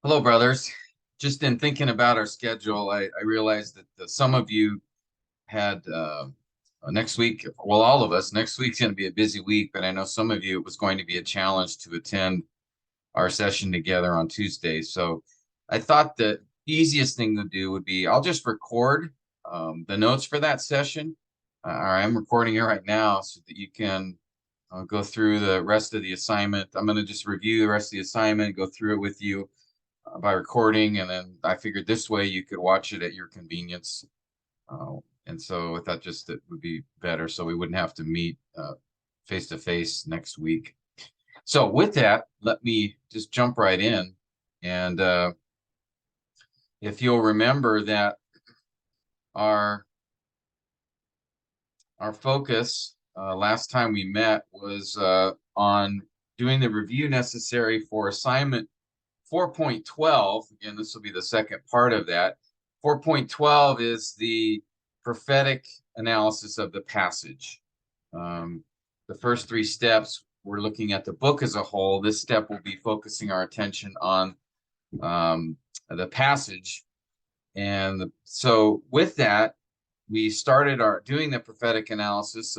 Hello, brothers. Just in thinking about our schedule, I realized that some of you had next week, well, all of us, next week's going to be a busy week, but I know some of you it was going to be a challenge to attend our session together on Tuesday. So I thought the easiest thing to do would be I'll just record the notes for that session. I'm recording it right now so that you can go through the rest of the assignment. I'm going to just review the rest of the assignment, go through it with you by recording, and then I figured this way you could watch it at your convenience. And so I thought just it would be better so we wouldn't have to meet face to face next week. So with that, let me just jump right in. And if you'll remember that our focus last time we met was on doing the review necessary for assignment 4.12. Again, this will be the second part of that. 4.12 is the prophetic analysis of the passage. The first three steps, we're looking at the book as a whole. This step will be focusing our attention on the passage. And so with that, we started doing the prophetic analysis.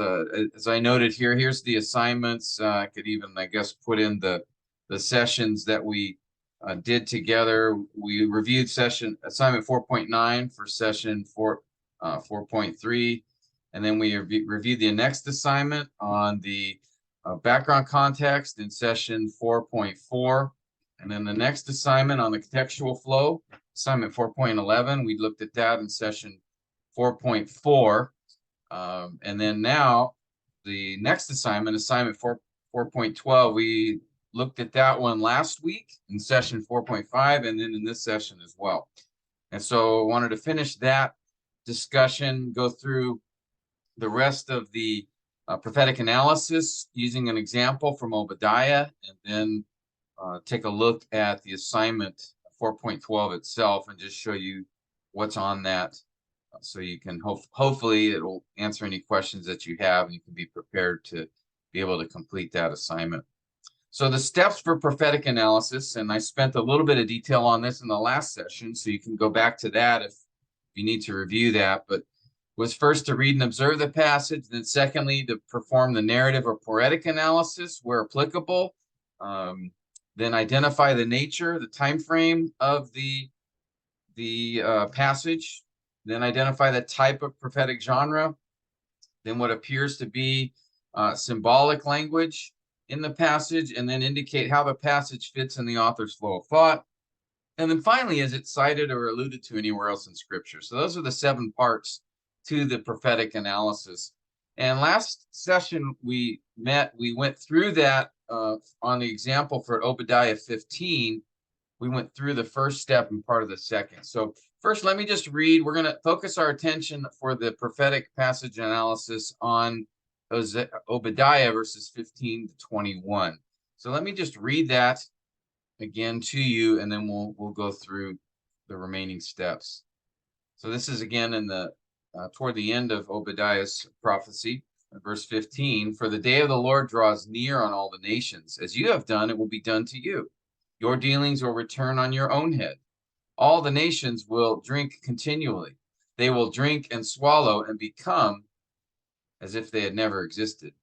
As I noted here, here's the assignments. I could even, I guess, put in the sessions that we did together. We reviewed assignment 4.9 for session 4.3, and then we reviewed the next assignment on the background context in session 4.4, and then the next assignment on the contextual flow, assignment 4.11. We looked at that in session 4.4, and then now the next assignment 4.12, we looked at that one last week in session 4.5, and then in this session as well. And so I wanted to finish that discussion, go through the rest of the prophetic analysis using an example from Obadiah, and then take a look at the assignment 4.12 itself and just show you what's on that. So you can hopefully it will answer any questions that you have, and you can be prepared to be able to complete that assignment. So the steps for prophetic analysis, and I spent a little bit of detail on this in the last session, so you can go back to that if you need to review that, but was first to read and observe the passage, then secondly, to perform the narrative or poetic analysis where applicable, then identify the nature, the time frame of the passage, then identify the type of prophetic genre, then what appears to be symbolic language in the passage, and then indicate how the passage fits in the author's flow of thought. And then finally, is it cited or alluded to anywhere else in Scripture? So those are the 7 parts to the prophetic analysis. And last session we went through that on the example for Obadiah 15. We went through the first step and part of the second. So first, let me just read. We're going to focus our attention for the prophetic passage analysis on Obadiah verses 15 to 21. So let me just read that again to you, and then we'll go through the remaining steps. So this is again in the toward the end of Obadiah's prophecy, verse 15. For the day of the Lord draws near on all the nations. As you have done, it will be done to you. Your dealings will return on your own head. All the nations will drink continually. They will drink and swallow and become as if they had never existed.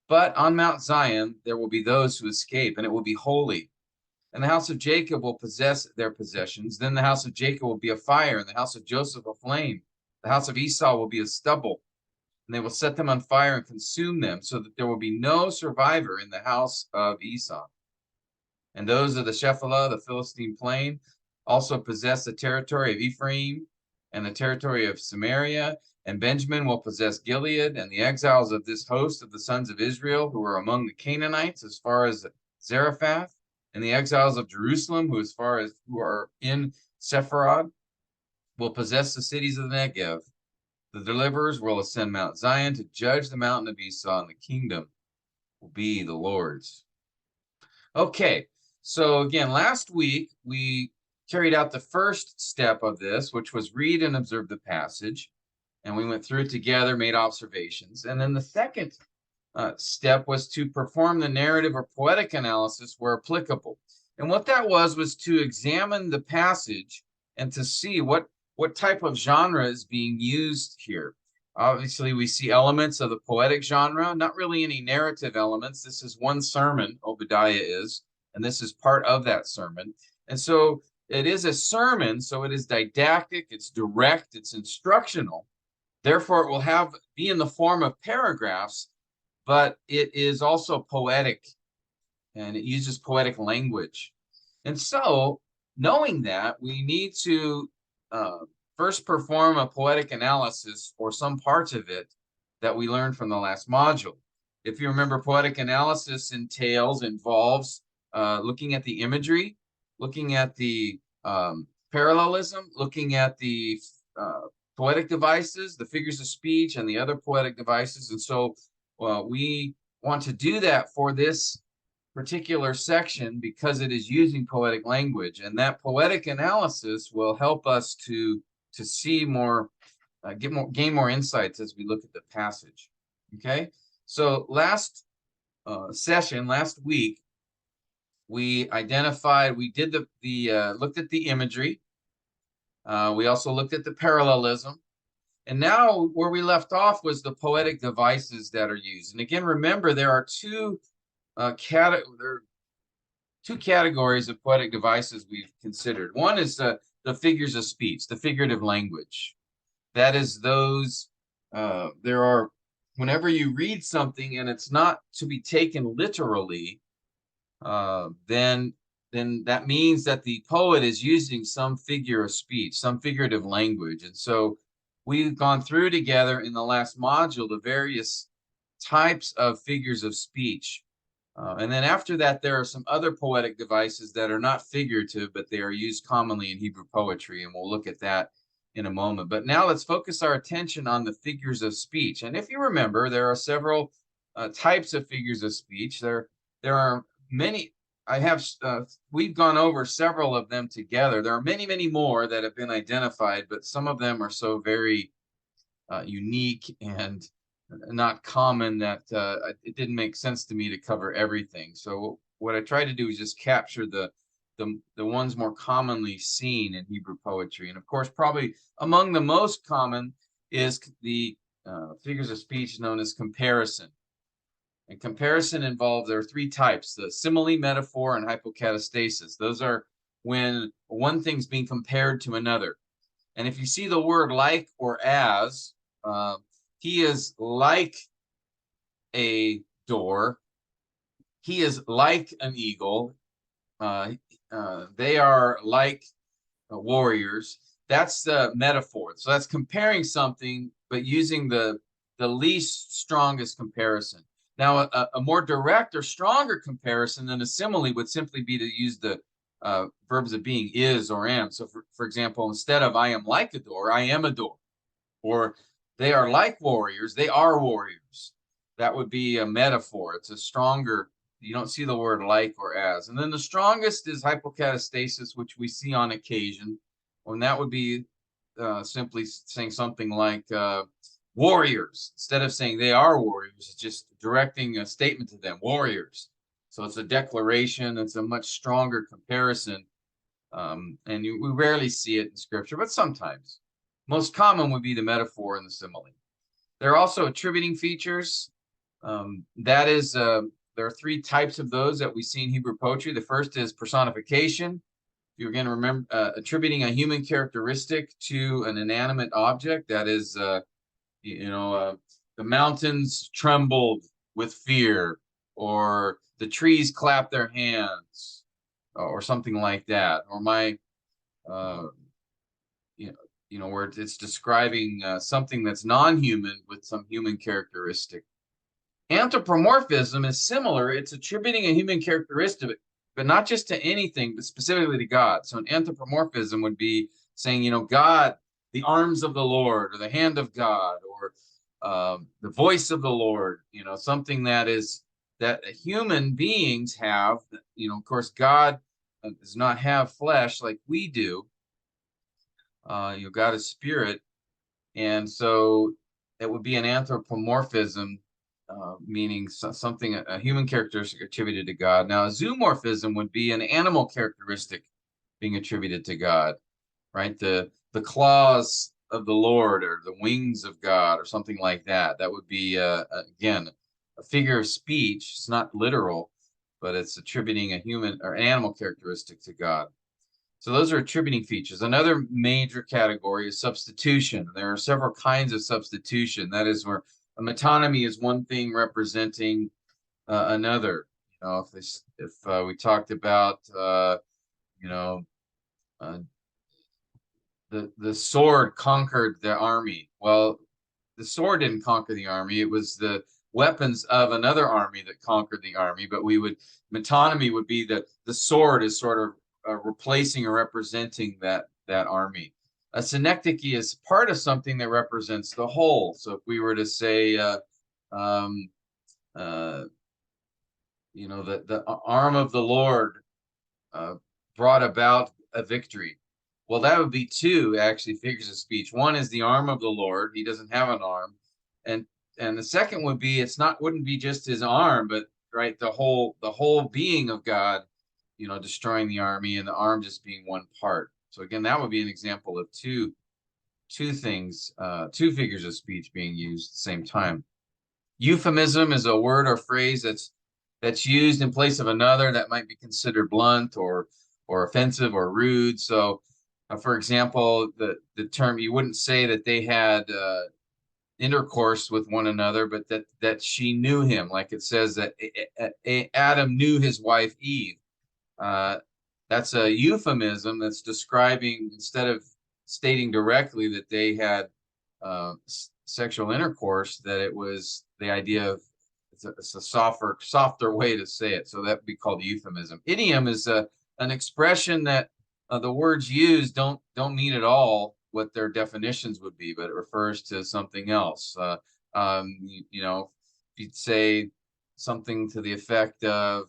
But on Mount Zion there will be those who escape, and it will be holy. And the house of Jacob will possess their possessions. Then the house of Jacob will be a fire, and the house of Joseph a flame. The house of Esau will be a stubble, and they will set them on fire and consume them, so that there will be no survivor in the house of Esau. And those of the Shephelah, the Philistine plain, also possess the territory of Ephraim and the territory of Samaria, and Benjamin will possess Gilead, and the exiles of this host of the sons of Israel, who are among the Canaanites, as far as Zarephath, and the exiles of Jerusalem, who are in Sepharad, will possess the cities of the Negev. The deliverers will ascend Mount Zion to judge the mountain of Esau, and the kingdom will be the Lord's. Okay, so again, last week we carried out the first step of this, which was read and observe the passage. And we went through it together, made observations. And then the second step was to perform the narrative or poetic analysis where applicable. And what that was to examine the passage and to see what type of genre is being used here. Obviously, we see elements of the poetic genre, not really any narrative elements. This is one sermon, Obadiah is, and this is part of that sermon. And so it is a sermon, so it is didactic, it's direct, it's instructional. Therefore, it will be in the form of paragraphs, but it is also poetic, and it uses poetic language. And so, knowing that, we need to first perform a poetic analysis or some parts of it that we learned from the last module. If you remember, poetic analysis involves looking at the imagery, looking at the parallelism, looking at the poetic devices, the figures of speech, and the other poetic devices. And so we want to do that for this particular section because it is using poetic language, and that poetic analysis will help us to see more, gain more insights as we look at the passage. Okay, so last week, we did looked at the imagery. We also looked at the parallelism. And now where we left off was the poetic devices that are used. And again, remember, there are two categories of poetic devices we've considered. One is the figures of speech, the figurative language. That is those, whenever you read something and it's not to be taken literally, then that means that the poet is using some figure of speech, some figurative language. And so we've gone through together in the last module the various types of figures of speech. And then after that, there are some other poetic devices that are not figurative, but they are used commonly in Hebrew poetry, and we'll look at that in a moment. But now let's focus our attention on the figures of speech. And if you remember, there are several types of figures of speech. There are many. We've gone over several of them together. There are many, many more that have been identified, but some of them are so very unique and not common that it didn't make sense to me to cover everything. So what I tried to do is just capture the ones more commonly seen in Hebrew poetry. And of course, probably among the most common is the figures of speech known as comparison. And comparison there are three types: the simile, metaphor, and hypocatastasis. Those are when one thing's being compared to another. And if you see the word like or as, he is like a door. He is like an eagle. They are like warriors. That's the metaphor. So that's comparing something, but using the least strongest comparison. Now, a more direct or stronger comparison than a simile would simply be to use the verbs of being, is or am. So, for example, instead of I am like a door, I am a door. Or they are like warriors, they are warriors. That would be a metaphor. It's a stronger, you don't see the word like or as. And then the strongest is hypocatastasis, which we see on occasion. And that would be simply saying something like warriors. Instead of saying they are warriors, it's just directing a statement to them, warriors. So it's a declaration. It's a much stronger comparison. And we rarely see it in Scripture, but sometimes. Most common would be the metaphor and the simile. There are also attributing features. There are three types of those that we see in Hebrew poetry. The first is personification. You're going to remember attributing a human characteristic to an inanimate object. That is, the mountains trembled with fear, or the trees clapped their hands, or something like that. Or where it's describing something that's non-human with some human characteristic. Anthropomorphism is similar. It's attributing a human characteristic, but not just to anything, but specifically to God. So an anthropomorphism would be saying, God, the arms of the Lord, or the hand of God, or the voice of the Lord, something that human beings have. Of course, God does not have flesh like we do. God is spirit. And so it would be an anthropomorphism meaning something, a human characteristic attributed to God. Now, a zoomorphism would be an animal characteristic being attributed to God, right? The claws of the Lord or the wings of God or something like that. That would be, again, a figure of speech. It's not literal, but it's attributing a human or animal characteristic to God. So those are attributing features. Another major category is substitution. There are several kinds of substitution. That is where a metonymy is one thing representing another. You know, if we talked about you know the sword conquered the army. Well, the sword didn't conquer the army. It was the weapons of another army that conquered the army. But metonymy would be that the sword is sort of replacing or representing that army. A synecdoche is part of something that represents the whole. So if we were to say, um, uh, the arm of the Lord brought about a victory. Well, that would be two actually figures of speech. One is the arm of the Lord. He doesn't have an arm, and the second would be wouldn't be just his arm, but right the whole being of God, destroying the army, and the arm just being one part. So again, that would be an example of two things, two figures of speech being used at the same time. Euphemism is a word or phrase that's used in place of another that might be considered blunt or offensive or rude. So, for example, the term, you wouldn't say that they had intercourse with one another, but that she knew him, like it says that Adam knew his wife Eve. Uh, that's a euphemism that's describing, instead of stating directly that they had sexual intercourse, that it was the idea of it's a softer way to say it. So that would be called euphemism. Idiom is an expression that the words used don't mean at all what their definitions would be, but it refers to something else. If you'd say something to the effect of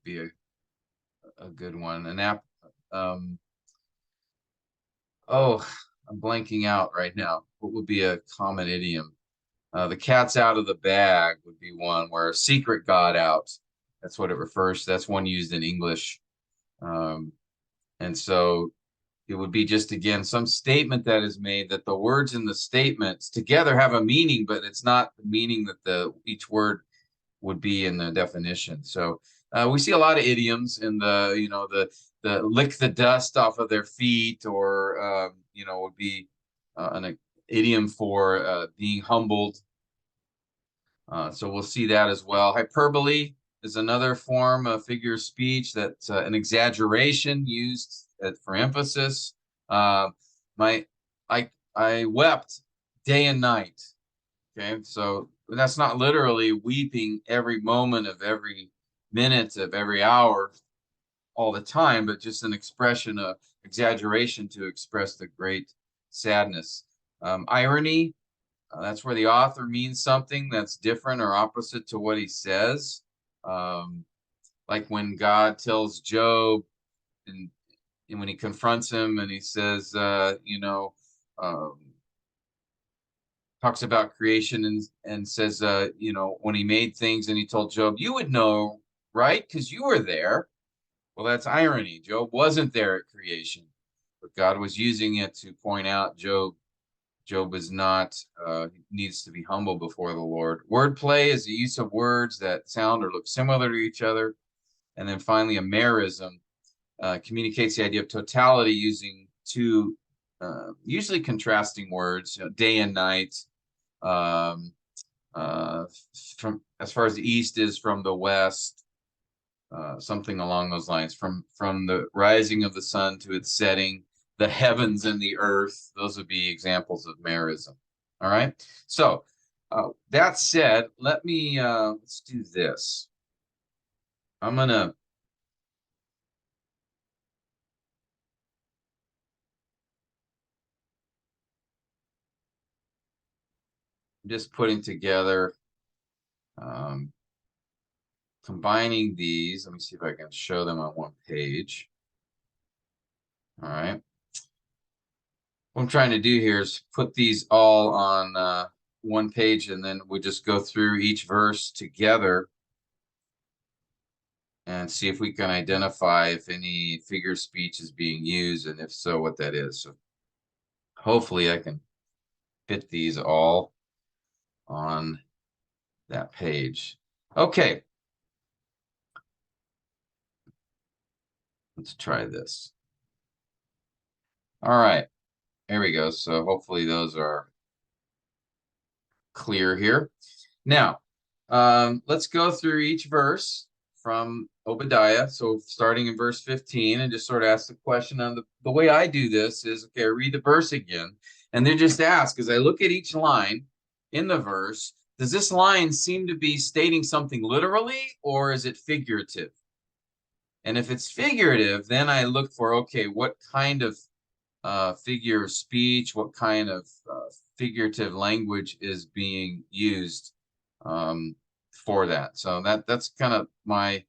be a good one. An app. Oh, I'm blanking out right now. What would be a common idiom? The cat's out of the bag would be one, where a secret got out. That's what it refers to. That's one used in English. And so it would be just, again, some statement that is made that the words in the statements together have a meaning, but it's not the meaning that each word would be in the definition. So we see a lot of idioms in the lick the dust off of their feet, or would be an idiom for being humbled. So we'll see that as well. Hyperbole is another form of figure of speech that's an exaggeration used for emphasis. I wept day and night. Okay, so that's not literally weeping every moment of every minute of every hour all the time, but just an expression of exaggeration to express the great sadness. Irony, that's where the author means something that's different or opposite to what he says. Like when God tells Job, and when he confronts him and he says, talks about creation and says, when he made things and he told Job, you would know, right? Because you were there. Well, that's irony. Job wasn't there at creation, but God was using it to point out Job is not, needs to be humble before the Lord. Wordplay is the use of words that sound or look similar to each other. And then finally, a merism communicates the idea of totality using two usually contrasting words, day and night. From as far as the east is from the west, something along those lines. From the rising of the sun to its setting, the heavens and the earth. Those would be examples of merism. All right. So that said, let's do this. I'm gonna just putting together, combining these. Let me see if I can show them on one page. All right. What I'm trying to do here is put these all on one page, and then we just go through each verse together and see if we can identify if any figure of speech is being used, and if so, what that is. So hopefully I can fit these all on that page. Okay. Let's try this. All right. There we go. So hopefully those are clear here. Now, let's go through each verse from Obadiah. So starting in verse 15, and just sort of ask the question. On the way I do this is, okay, I read the verse again, and then just ask, as I look at each line in the verse, does this line seem to be stating something literally, or is it figurative? And if it's figurative, then I look for, okay, what kind of figure of speech, what kind of figurative language is being used for that. So that's kind of my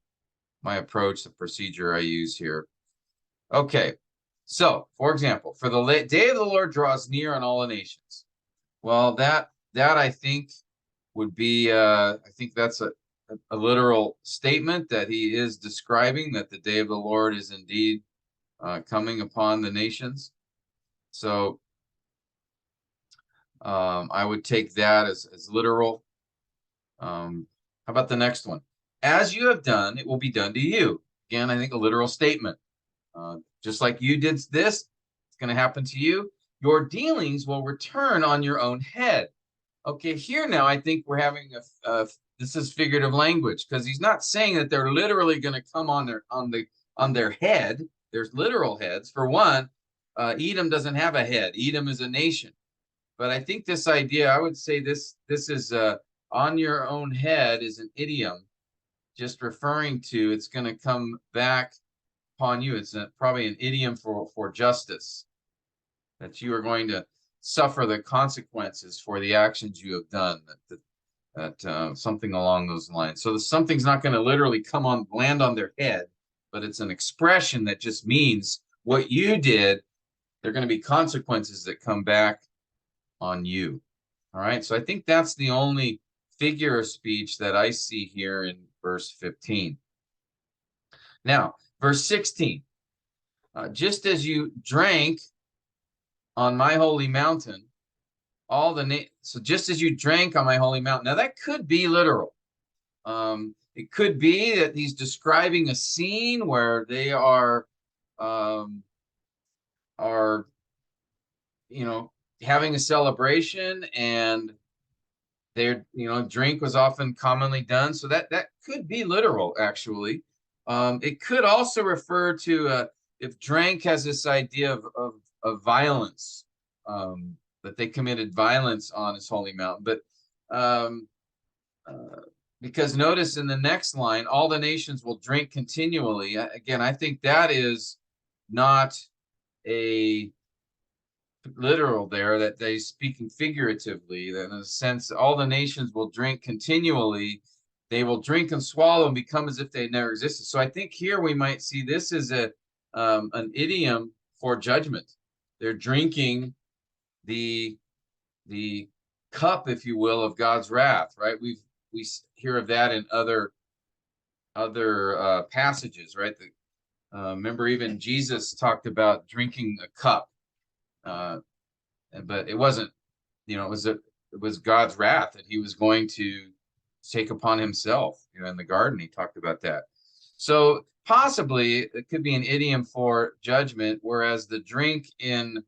approach, the procedure I use here. Okay, so for example, for the day of the Lord draws near on all the nations. Well, that I think would be I think that's a literal statement that he is describing that the day of the Lord is indeed coming upon the nations. So I would take that as literal. How about the next one? As you have done, it will be done to you. Again, I think a literal statement. Just like you did this, it's going to happen to you. Your dealings will return on your own head. Okay, here now I think we're having this is figurative language, because he's not saying that they're literally going to come on their head. There's literal heads. For one, Edom doesn't have a head. Edom is a nation. But I think this idea, I would say this is on your own head is an idiom, just referring to it's going to come back upon you. It's probably an idiom for justice, that you are going to suffer the consequences for the actions you have done. That something along those lines. So something's not going to literally land on their head, but it's an expression that just means what you did. There are going to be consequences that come back on you. All right. So I think that's the only figure of speech that I see here in verse 15. Now, verse 16. Just as you drank on my holy mountain, so just as you drank on my holy mountain. Now that could be literal. It could be that he's describing a scene where they are having a celebration, and drink was often commonly done. So that could be literal, actually. It could also refer to if drank has this idea of violence, that they committed violence on his holy mountain. But because notice in the next line, all the nations will drink continually. Again, I think that is not a literal there, that they speaking figuratively, that in a sense all the nations will drink continually. They will drink and swallow and become as if they never existed. So I think here we might see this is an idiom for judgment. They're drinking the cup, if you will, of God's wrath, right? We hear of that in other passages, right? Remember, even Jesus talked about drinking a cup. But it wasn't, it was God's wrath that he was going to take upon himself. In the garden, he talked about that. So possibly it could be an idiom for judgment, whereas the drink in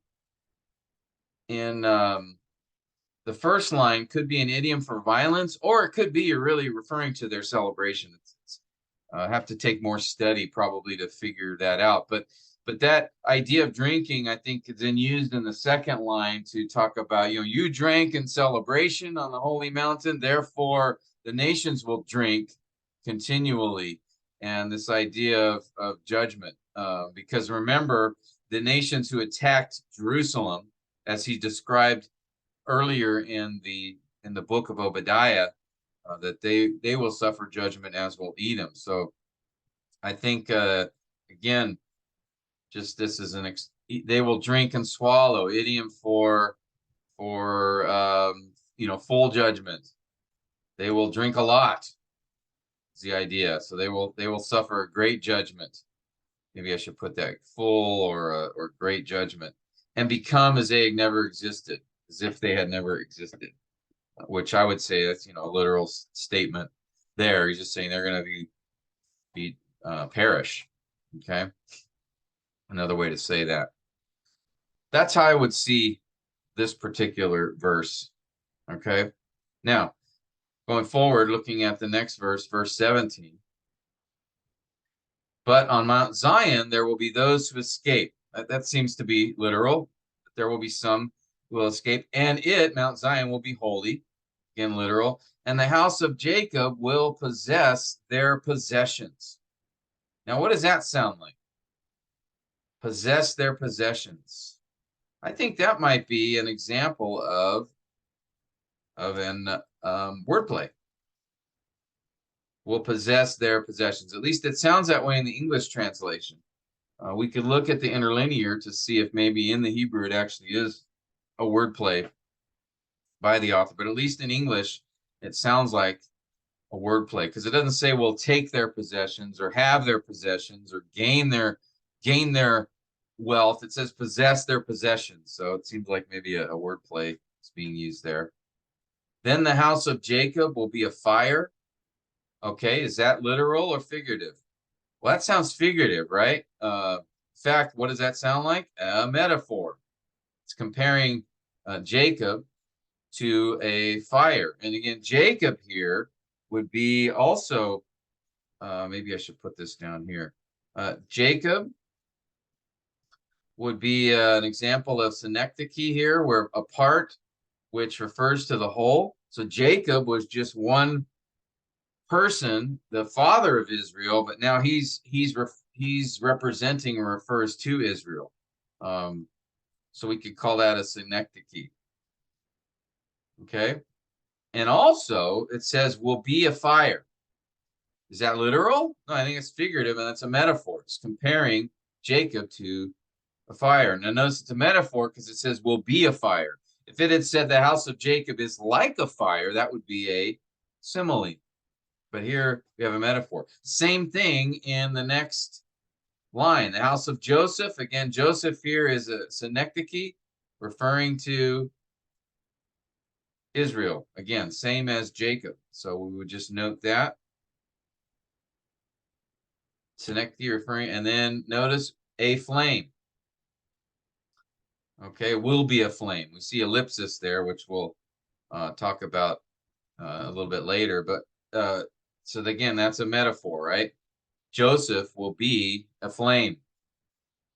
the first line could be an idiom for violence, or it could be you're really referring to their celebration. Have to take more study probably to figure that out. But that idea of drinking, I think, is then used in the second line to talk about, you drank in celebration on the holy mountain, therefore the nations will drink continually. And this idea of judgment, because remember, the nations who attacked Jerusalem, as he described earlier in the book of Obadiah, that they will suffer judgment, as will Edom. So I think, again, just this is they will drink and swallow, idiom for full judgment. They will drink a lot, is the idea. So they will suffer a great judgment. Maybe I should put that full or great judgment, and become as they never existed, as if they had never existed, which I would say that's a literal statement there. He's just saying they're going to be perish. Okay, another way to say that. That's how I would see this particular verse. Okay, now going forward, looking at the next verse, verse 17. But on Mount Zion, there will be those who escape. That seems to be literal. There will be some who will escape, and Mount Zion, will be holy. Again, literal. And the house of Jacob will possess their possessions. Now, what does that sound like? Possess their possessions. I think that might be an example of an wordplay. Will possess their possessions. At least it sounds that way in the English translation. We could look at the interlinear to see if maybe in the Hebrew it actually is a wordplay by the author. But at least in English, it sounds like a wordplay, because it doesn't say will take their possessions or have their possessions or gain their wealth. It says possess their possessions. So it seems like maybe a wordplay is being used there. Then the house of Jacob will be a fire. Okay, is that literal or figurative? Well, that sounds figurative, right? In fact, what does that sound like? A metaphor. It's comparing Jacob to a fire. And again, Jacob here would be also, maybe I should put this down here. Jacob would be an example of synecdoche here, where a part which refers to the whole. So Jacob was just one person, the father of Israel, but now he's representing and refers to Israel. So we could call that a synecdoche. Okay. And also it says will be a fire. Is that literal? No, I think it's figurative, and that's a metaphor. It's comparing Jacob to a fire. Now notice it's a metaphor because it says will be a fire. If it had said the house of Jacob is like a fire, that would be a simile. But here we have a metaphor. Same thing in the next line. The house of Joseph. Again, Joseph here is a synecdoche referring to Israel. Again, same as Jacob. So we would just note that. Synecdoche referring, and then notice a flame. Okay, will be a flame. We see ellipsis there, which we'll talk about a little bit later. But so again, that's a metaphor, right? Joseph will be a flame.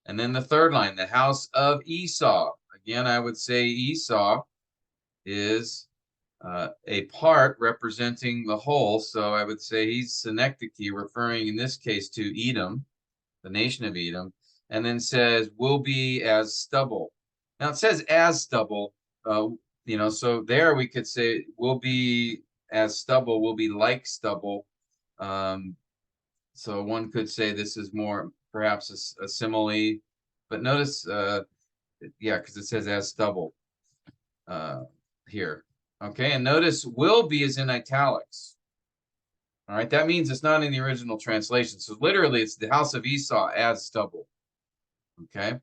And then the third line, the house of Esau. Again, I would say Esau is a part representing the whole. So I would say he's synecdoche, referring in this case to Edom, the nation of Edom, and then says will be as stubble. Now it says as stubble, so there we could say will be as stubble, will be like stubble. So one could say this is more perhaps a simile, but notice, because it says as stubble here. Okay, and notice will be is in italics. All right, that means it's not in the original translation. So literally, it's the house of Esau as stubble. Okay,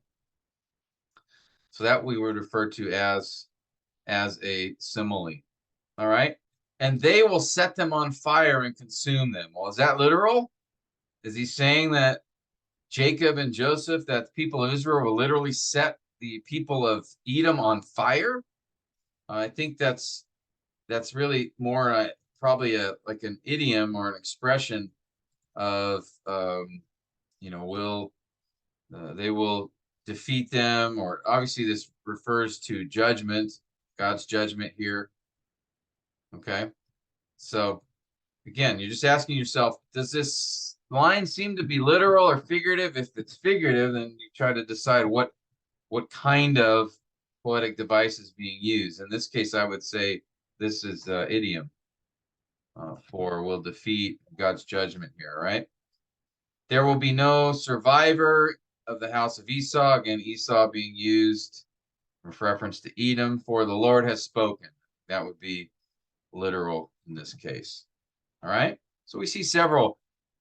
so that we would refer to as a simile. All right, and they will set them on fire and consume them. Well, is that literal? Is he saying that Jacob and Joseph, that the people of Israel will literally set the people of Edom on fire? I think that's really more probably like an idiom or an expression of they will defeat them, or obviously this refers to judgment, God's judgment here. Okay, so again, you're just asking yourself, does this line seem to be literal or figurative? If it's figurative, then you try to decide what kind of poetic device is being used. In this case, I would say this is idiom for will defeat God's judgment here, right? There will be no survivor of the house of Esau. Again, Esau being used with reference to Edom, for the Lord has spoken. That would be literal in this case. All right. So we see several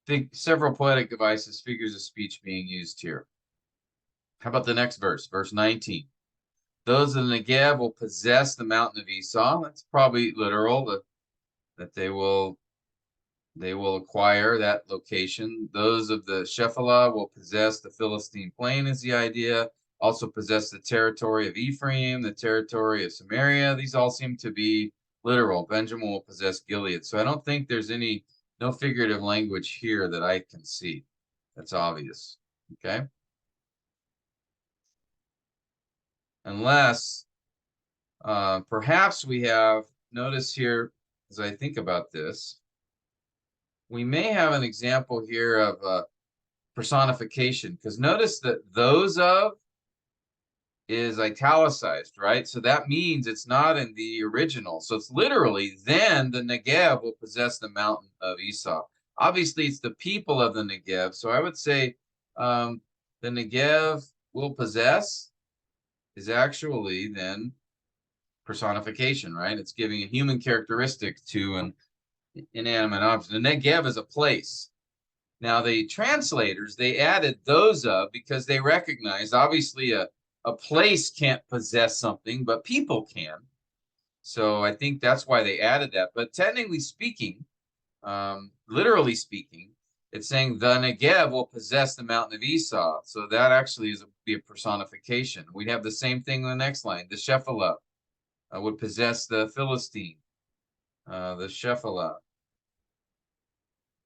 poetic devices, figures of speech being used here. How about the next verse, verse 19? Those of the Negev will possess the mountain of Esau. That's probably literal, that they will acquire that location. Those of the Shephelah will possess the Philistine plain is the idea. Also possess the territory of Ephraim, the territory of Samaria. These all seem to be literal. Benjamin will possess Gilead. So I don't think there's no figurative language here that I can see. That's obvious. Okay. Unless perhaps we have, notice here as I think about this, we may have an example here of personification, because notice that those of is italicized, right? So that means it's not in the original. So it's literally, then the Negev will possess the mountain of Esau. Obviously, it's the people of the Negev. So I would say the Negev will possess is actually then personification, right? It's giving a human characteristic to an inanimate object. The Negev is a place. Now, the translators, they added those of because they recognized, obviously, a place can't possess something, but people can. So I think that's why they added that. But technically speaking, literally speaking, it's saying the Negev will possess the mountain of Esau. So that actually be a personification. We'd have the same thing in the next line. The Shephelah would possess the Philistine, the Shephelah.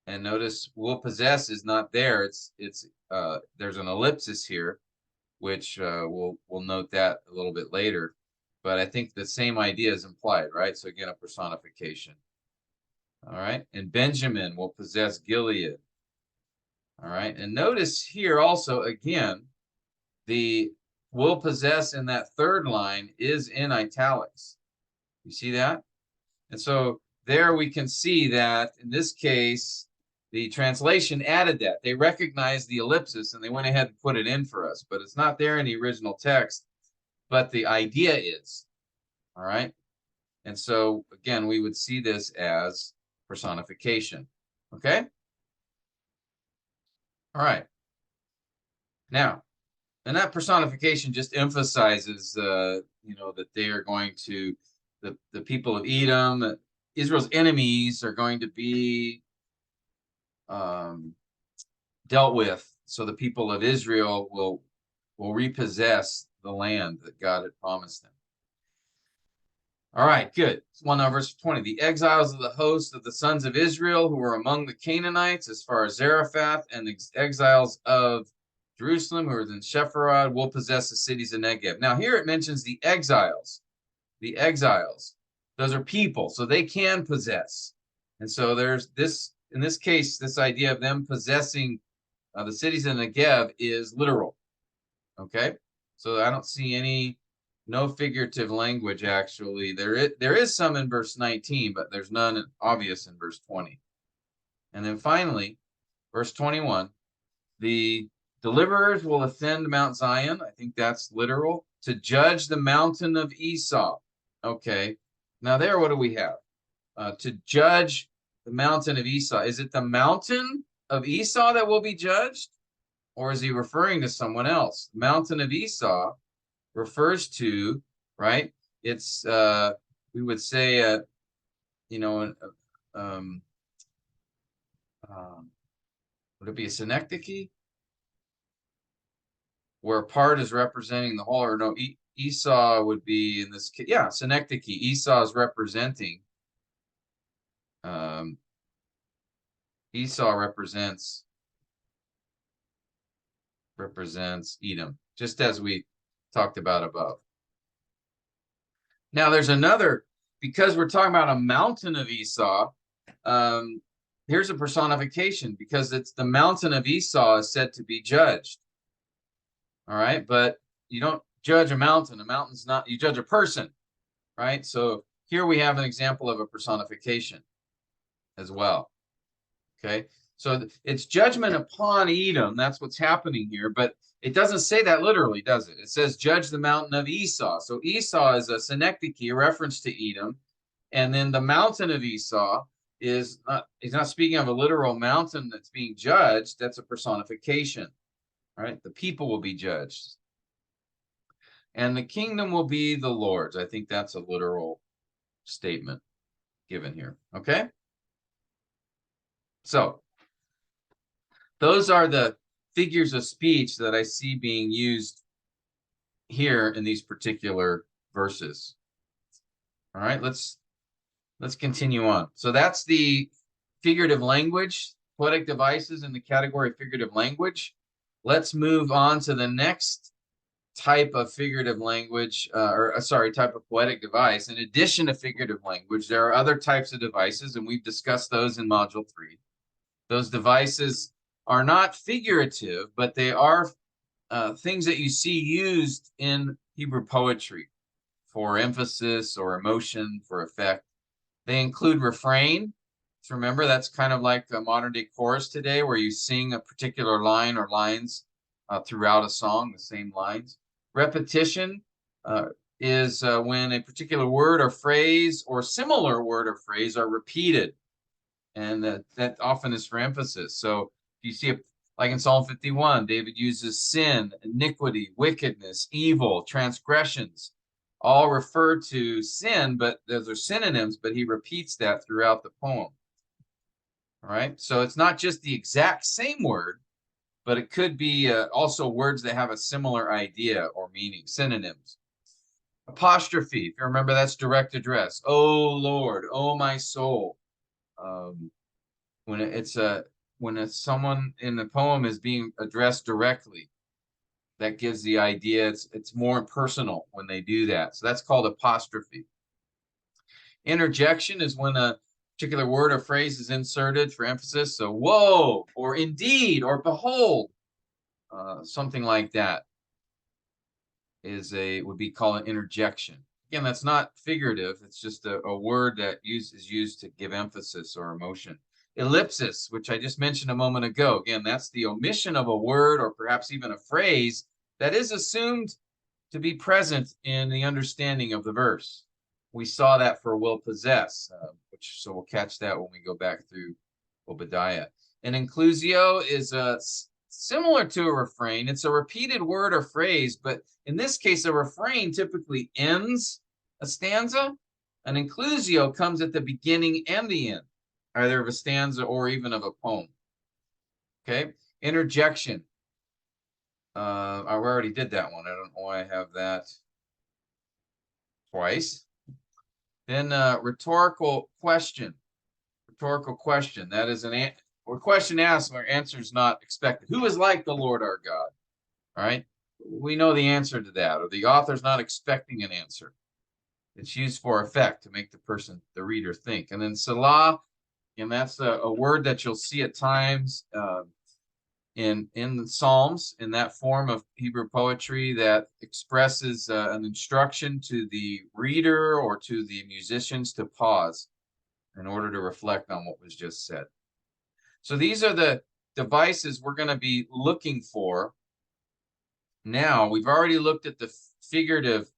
And notice will possess is not there. There's an ellipsis here, which we'll note that a little bit later. But I think the same idea is implied, right? So again, a personification. All right. And Benjamin will possess Gilead. All right. And notice here also, again, the will possess in that third line is in italics. You see that? And so there we can see that in this case, the translation added that. They recognized the ellipsis and they went ahead and put it in for us, but it's not there in the original text, but the idea is. All right. And so again, we would see this as personification. Okay. All right. Now, and that personification just emphasizes, that they are going to, the people of Edom, Israel's enemies are going to be dealt with. So the people of Israel will repossess the land that God had promised them. All right, good. Verse 20. The exiles of the host of the sons of Israel who were among the Canaanites as far as Zarephath, and the exiles of Jerusalem who are in Sepharad will possess the cities of Negev. Now here it mentions the exiles. The exiles. Those are people, so they can possess. And so there's this, in this case, this idea of them possessing the cities of Negev is literal. Okay? So I don't see no figurative language actually. There is some in verse 19, but there's none obvious in verse 20. And then finally, verse 21, the deliverers will ascend Mount Zion. I think that's literal. To judge the mountain of Esau. Okay. Now there, what do we have? To judge the mountain of Esau. Is it the mountain of Esau that will be judged? Or is he referring to someone else? The mountain of Esau refers to, right? It's, we would say, would it be a synecdoche? Where a part is representing the whole, or no, Esau would be in this case, yeah, synecdoche. Esau is representing, Esau represents Edom, just as we talked about above. Now there's another, because we're talking about a mountain of Esau, here's a personification, because it's the mountain of Esau is said to be judged. All right, but you don't judge a mountain. A mountain's not, you judge a person, right? So here we have an example of a personification as well. Okay, so it's judgment upon Edom. That's what's happening here, but it doesn't say that literally, does it? It says judge the mountain of Esau. So Esau is a synecdoche, a reference to Edom, And then the mountain of Esau is not, he's not speaking of a literal mountain that's being judged. That's a personification, right? The people will be judged. And the kingdom will be the Lord's. I think that's a literal statement given here. Okay. So those are the figures of speech that I see being used here in these particular verses. All right, let's continue on. So that's the figurative language, poetic devices in the category of figurative language. Let's move on to the next type of figurative language, type of poetic device. In addition to figurative language, there are other types of devices, and we've discussed those in Module 3. Those devices are not figurative, but they are things that you see used in Hebrew poetry for emphasis or emotion, for effect. They include refrain. So remember, that's kind of like a modern-day chorus today, where you sing a particular line or lines throughout a song, the same lines. Repetition is when a particular word or phrase or similar word or phrase are repeated. And that often is for emphasis. So you see, like in Psalm 51, David uses sin, iniquity, wickedness, evil, transgressions, all refer to sin, but those are synonyms, but he repeats that throughout the poem. All right, so it's not just the exact same word, but it could be also words that have a similar idea or meaning, synonyms. Apostrophe, if you remember, that's direct address. Oh Lord, oh my soul. When it's someone in the poem is being addressed directly, that gives the idea it's more personal when they do that. So that's called apostrophe. Interjection is when a particular word or phrase is inserted for emphasis. So whoa, or indeed, or behold, something like that would be called an interjection. Again, that's not figurative. It's just a word that is used to give emphasis or emotion. Ellipsis, which I just mentioned a moment ago. Again, that's the omission of a word or perhaps even a phrase that is assumed to be present in the understanding of the verse. We saw that for will possess, so we'll catch that when we go back through Obadiah. An inclusio is similar to a refrain. It's a repeated word or phrase, but in this case, a refrain typically ends a stanza. An inclusio comes at the beginning and the end, either of a stanza or even of a poem. Okay, interjection. I already did that one. I don't know why I have that twice. Then rhetorical question. Rhetorical question. That is or question asked where answer is not expected. Who is like the Lord our God? All right. We know the answer to that, or the author's not expecting an answer. It's used for effect to make the reader think. And then Salah, and that's a word that you'll see at times in the Psalms, in that form of Hebrew poetry that expresses an instruction to the reader or to the musicians to pause in order to reflect on what was just said. So these are the devices we're going to be looking for. Now, we've already looked at the figurative,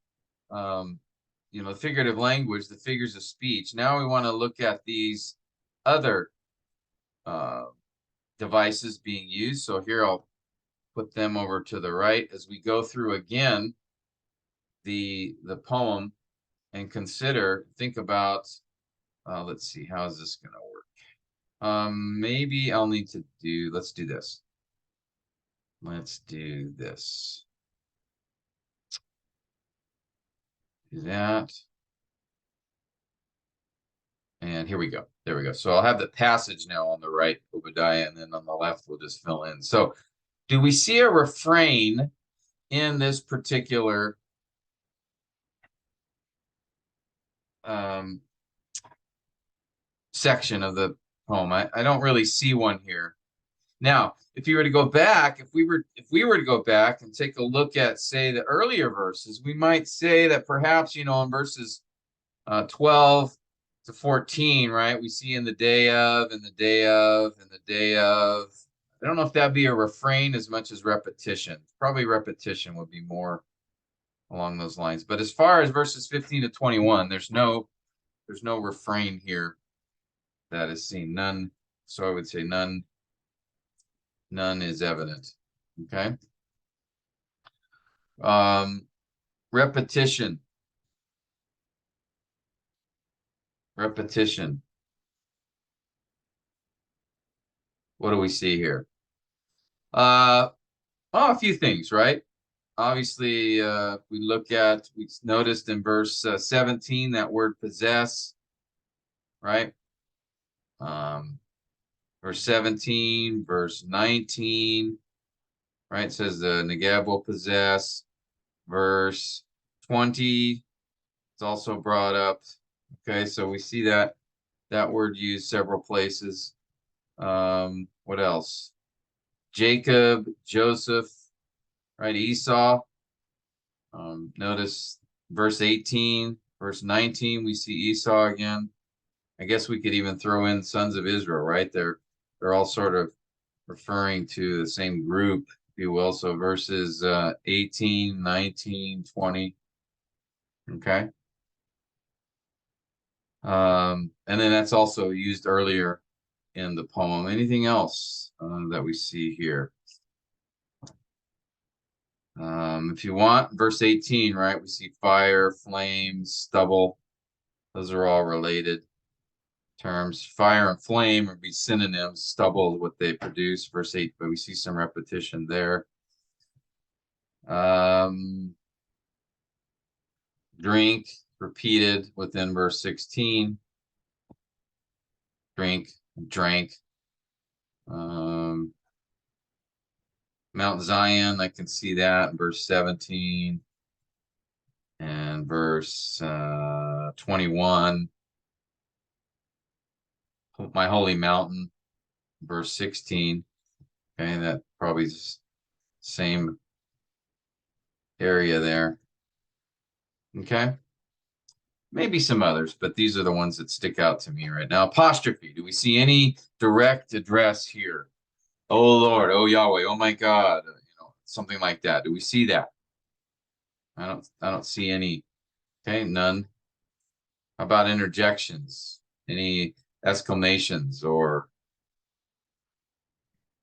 figurative language, the figures of speech. Now we want to look at these other devices being used. So here I'll put them over to the right as we go through again the poem and think about, let's see, how is this going to work? Maybe I'll need to let's do this. Let's do this. Do that. And here we go. There we go. So I'll have the passage now on the right, Obadiah, and then on the left, we'll just fill in. So do we see a refrain in this particular section of the poem? I don't really see one here. Now, if you were to go back, if we were to go back and take a look at, say, the earlier verses, we might say that perhaps, in verses 12 to 14, right? We see in the day of, and the day of, and the day of. I don't know if that'd be a refrain as much as repetition. Probably repetition would be more along those lines. But as far as verses 15 to 21, there's no there's no refrain here that is seen. None. So I would say none is evident. Okay. Repetition. Repetition. What do we see here? A few things, right? Obviously, we noticed in verse 17 that word possess, right? Verse 17, verse 19, right? It says the Negev will possess. Verse 20, it's also brought up. Okay, so we see that word used several places. What else? Jacob, Joseph, right? Esau. Notice verse 18, verse 19, we see Esau again. I guess we could even throw in sons of Israel, right? They're all sort of referring to the same group, if you will. So verses 18, 19, 20. Okay. And then that's also used earlier in the poem. Anything else that we see here? If you want, verse 18, right? We see fire, flames, stubble. Those are all related terms. Fire and flame would be synonyms. Stubble, what they produce, verse 8, but we see some repetition there. Drink, repeated within verse 16. Drink, drank. Mount Zion, I can see that in verse 17 and verse 21. My holy mountain, verse 16. Okay, that probably is same area there. Okay. Maybe some others, but these are the ones that stick out to me right now. Apostrophe. Do we see any direct address here? Oh Lord, oh Yahweh, oh my God, something like that. Do we see that? I don't see any. Okay, none. How about interjections? Any exclamations or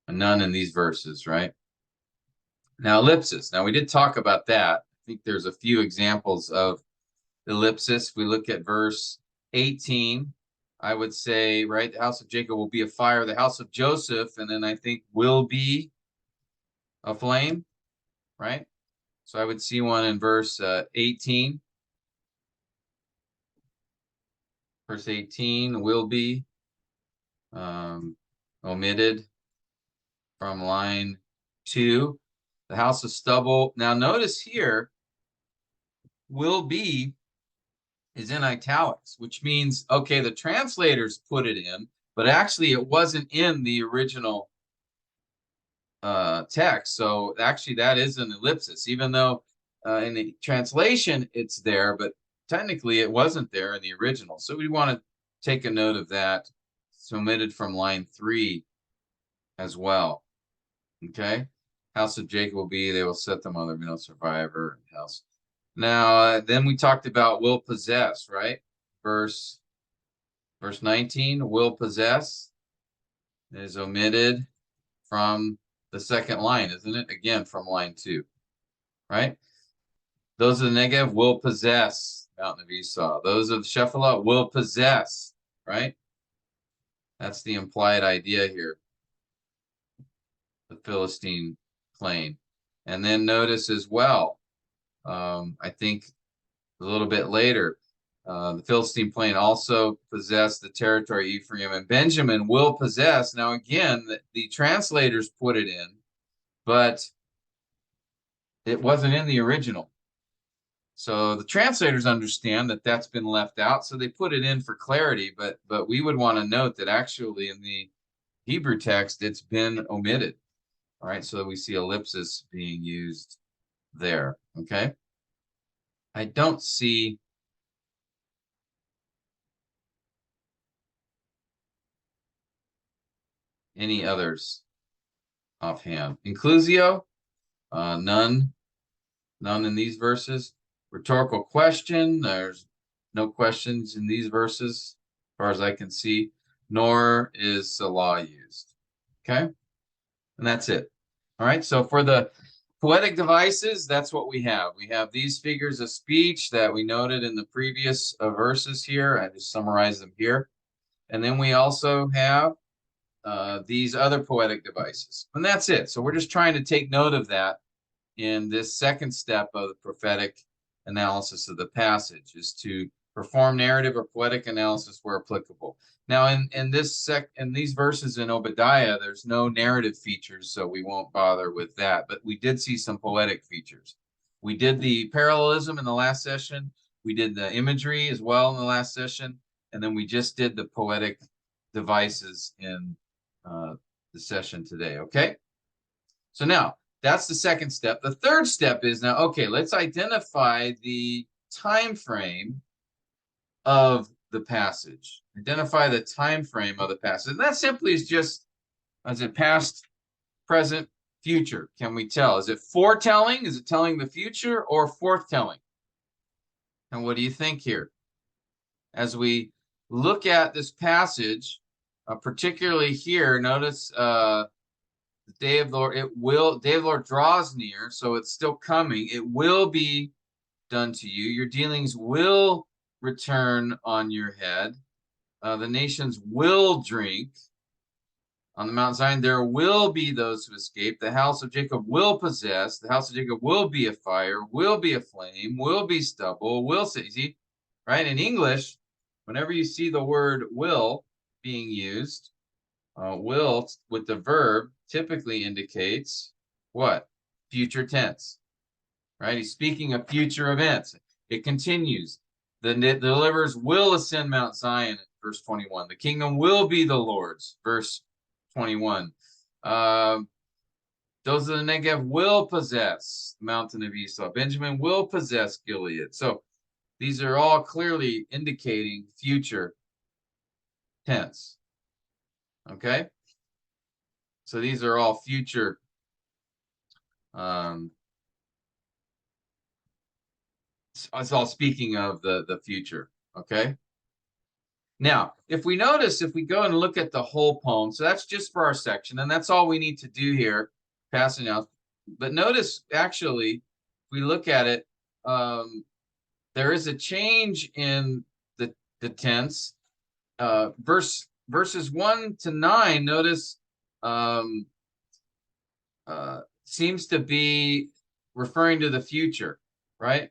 none in these verses, right? Now, ellipsis. Now, we did talk about that. I think there's a few examples of ellipsis. We look at verse 18. I would say, right, the house of Jacob will be a fire, the house of Joseph, and then I think will be a flame, right? So I would see one in verse 18. Verse 18 will be omitted from line 2. The house of stubble. Now notice here, will be is in italics, which means, okay, the translators put it in, but actually it wasn't in the original text. So actually that is an ellipsis, even though in the translation it's there, but technically it wasn't there in the original. So we want to take a note of that. It's omitted from line 3 as well. Okay. House of Jacob will be, they will set them on their male survivor house. Now, then we talked about will possess, right? Verse 19, will possess is omitted from the second line, isn't it? Again, from line 2, right? Those of the Negev will possess Mountain of Esau. Those of Shephelah will possess, right? That's the implied idea here. The Philistine plain. And then notice as well, I think a little bit later, the Philistine plain also possessed the territory Ephraim and Benjamin will possess. Now, again, the translators put it in, but it wasn't in the original. So the translators understand that that's been left out, so they put it in for clarity. But we would want to note that actually in the Hebrew text, it's been omitted. All right, so we see ellipsis being used there. Okay. I don't see any others offhand. Inclusio, none in these verses. Rhetorical question, there's No questions in these verses, as far as I can see, nor is Salah used. Okay? And that's it. All right, so for the poetic devices, that's what we have. We have these figures of speech that we noted in the previous verses here. I just summarized them here. And then we also have these other poetic devices. And that's it. So we're just trying to take note of that in this second step of the prophetic analysis of the passage, is to perform narrative or poetic analysis where applicable. Now, in these verses in Obadiah, there's no narrative features, so we won't bother with that. But we did see some poetic features. We did the parallelism in the last session. We did the imagery as well in the last session. And then we just did the poetic devices in the session today, okay? So now, that's the second step. The third step is now, okay, let's identify the time frame of the passage. Identify the time frame of the passage. And that simply is just, is it past, present, future? Can we tell? Is it foretelling? Is it telling the future, or forthtelling? And what do you think here? As we look at this passage, particularly here, notice the day of the Lord, day of the Lord draws near, so it's still coming. It will be done to you. Your dealings will return on your head. The nations will drink. On the Mount Zion, there will be those who escape. The house of Jacob will possess. The house of Jacob will be a fire, will be a flame, will be stubble, will see, right? In English, whenever you see the word will being used, will with the verb typically indicates what? Future tense, right? He's speaking of future events. It continues. The deliverers will ascend Mount Zion, verse 21. The kingdom will be the Lord's, verse 21. Those of the Negev will possess the mountain of Esau. Benjamin will possess Gilead. So these are all clearly indicating future tense. Okay? So these are all future it's all speaking of the future. Okay? Now, if we notice, if we go and look at the whole poem, so that's just for our section, and that's all we need to do here, passing out. But notice, actually, if we look at it, there is a change in the tense. Verses 1 to 9, notice, seems to be referring to the future, right?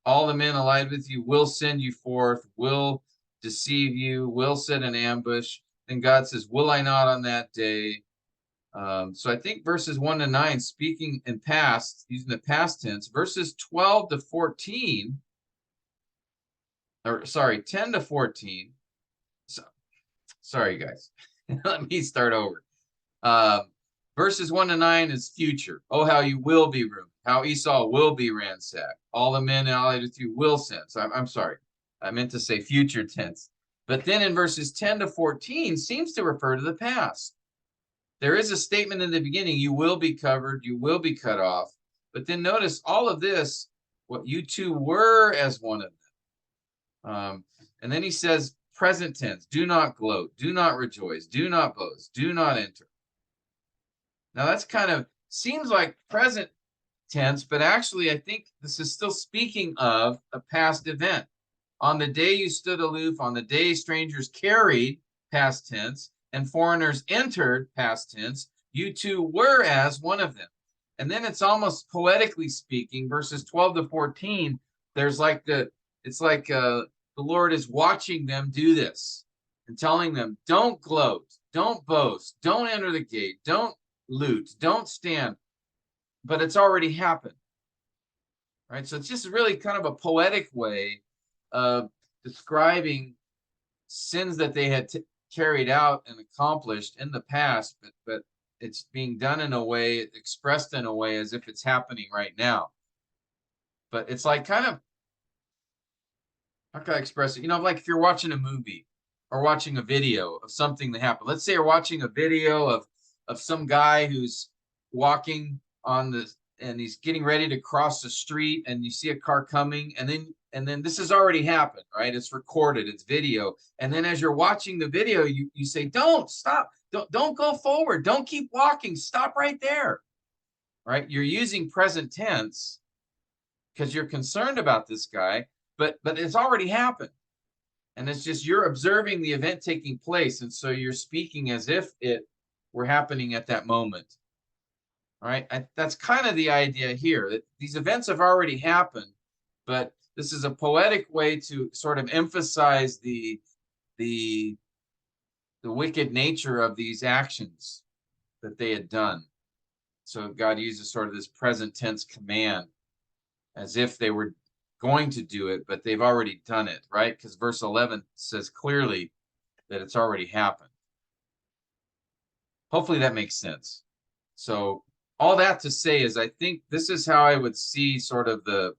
All the men allied with you will send you forth, will deceive you, will set an ambush. Then God says, will I not on that day? So I think verses 1 to 9, speaking in past, using the past tense, verses 12 to 14, or sorry, 10 to 14. So, sorry, guys. Let me start over. Verses 1 to 9 is future. Oh, how you will be ruined. How Esau will be ransacked. All the men allied with you will send. So I'm sorry. I meant to say future tense. But then in verses 10 to 14 seems to refer to the past. There is a statement in the beginning, you will be covered, you will be cut off. But then notice all of this, what you two were as one of them. And then he says, present tense, do not gloat, do not rejoice, do not boast, do not enter. Now that's kind of, seems like present tense, but actually I think this is still speaking of a past event. On the day you stood aloof, on the day strangers carried, past tense, and foreigners entered, past tense, you two were as one of them. And then it's almost poetically speaking, verses 12 to 14, there's like it's like the Lord is watching them do this and telling them, don't gloat, don't boast, don't enter the gate, don't loot, don't stand. But it's already happened, right? So it's just really kind of a poetic way of describing sins that they had carried out and accomplished in the past, but it's being done in a way, expressed in a way as if it's happening right now. But it's like kind of, how can I express it? You know, like if you're watching a movie or watching a video of something that happened. Let's say you're watching a video of some guy who's walking on the, and he's getting ready to cross the street, and you see a car coming, and and then this has already happened, right? It's recorded, it's video. And then as you're watching the video, you say, don't stop, don't go forward, don't keep walking, stop right there, right? You're using present tense because you're concerned about this guy, but it's already happened. And it's just you're observing the event taking place. And so you're speaking as if it were happening at that moment. All right. That's kind of the idea here, that these events have already happened, but this is a poetic way to sort of emphasize the wicked nature of these actions that they had done. So God uses sort of this present tense command as if they were going to do it, but they've already done it, right? Because verse 11 says clearly that it's already happened. Hopefully that makes sense. So all that to say is, I think this is how I would see sort of the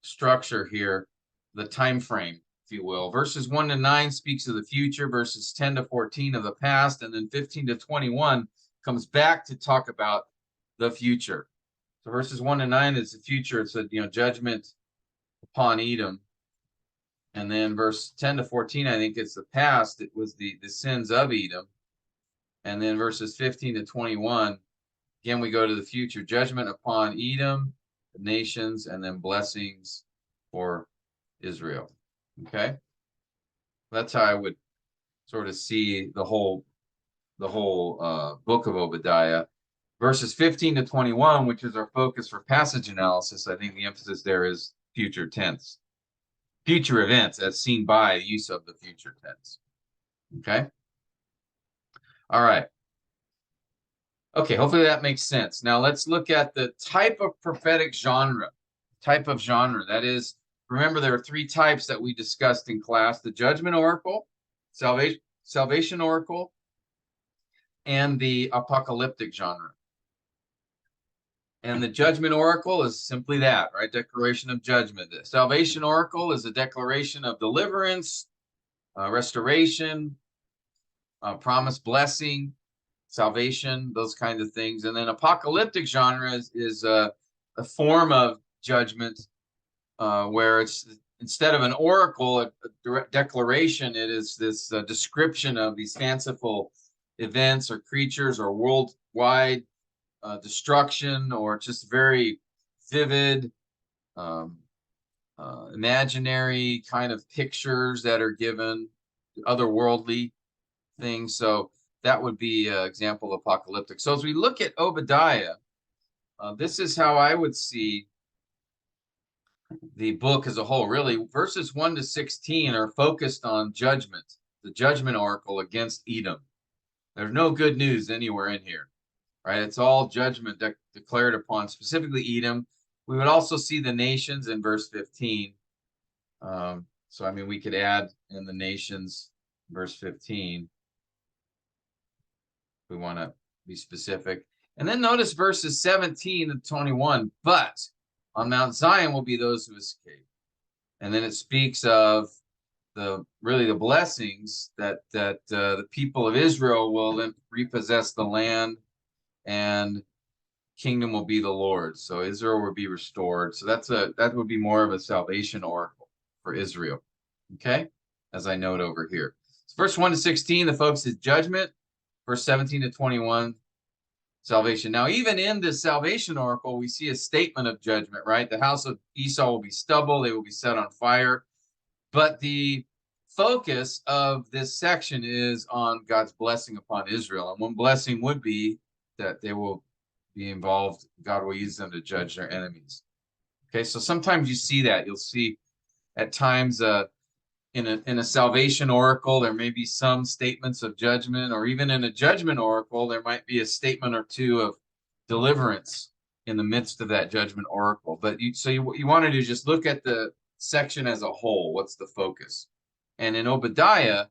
structure here, the time frame, if you will. Verses 1 to 9 speaks of the future, verses 10 to 14 of the past, and then 15 to 21 comes back to talk about the future. So verses 1 to 9 is the future. It's a judgment upon Edom. And then verse 10 to 14, I think it's the past. It was the sins of Edom. And then verses 15 to 21, again, we go to the future. Judgment upon Edom, the nations, and then blessings for Israel. Okay? That's how I would sort of see the whole book of Obadiah. Verses 15 to 21, which is our focus for passage analysis, I think the emphasis there is future tense. Future events as seen by the use of the future tense. Okay? All right. Okay, hopefully that makes sense. Now let's look at the type of prophetic genre. Type of genre. That is, remember there are three types that we discussed in class: the judgment oracle, salvation oracle, and the apocalyptic genre. And the judgment oracle is simply that, right? Declaration of judgment. The salvation oracle is a declaration of deliverance, restoration, promised blessing, salvation, those kinds of things. And then apocalyptic genre is a form of judgment where it's, instead of an oracle, a direct declaration, it is this description of these fanciful events or creatures or worldwide destruction, or just very vivid, imaginary kind of pictures that are given, otherworldly things. So that would be an example of apocalyptic. So as we look at Obadiah, this is how I would see the book as a whole. Really, verses 1 to 16 are focused on judgment, the judgment oracle against Edom. There's no good news anywhere in here, right? It's all judgment declared upon specifically Edom. We would also see the nations in verse 15. So, I mean, we could add in the nations, verse 15. We want to be specific. And then notice verses 17 and 21. But on Mount Zion will be those who escape. And then it speaks of the blessings that the people of Israel will then repossess the land, and kingdom will be the Lord. So Israel will be restored. So that would be more of a salvation oracle for Israel. Okay, as I note over here. So verse 1 to 16, the focus is judgment. Verse 17 to 21, salvation. Now, even in this salvation oracle, we see a statement of judgment, right? The house of Esau will be stubble, they will be set on fire. But the focus of this section is on God's blessing upon Israel. And one blessing would be that they will be involved, God will use them to judge their enemies. Okay, so sometimes you see that. You'll see at times in a salvation oracle, there may be some statements of judgment, or even in a judgment oracle, there might be a statement or two of deliverance in the midst of that judgment oracle. But what you want to do is just look at the section as a whole. What's the focus? And in Obadiah,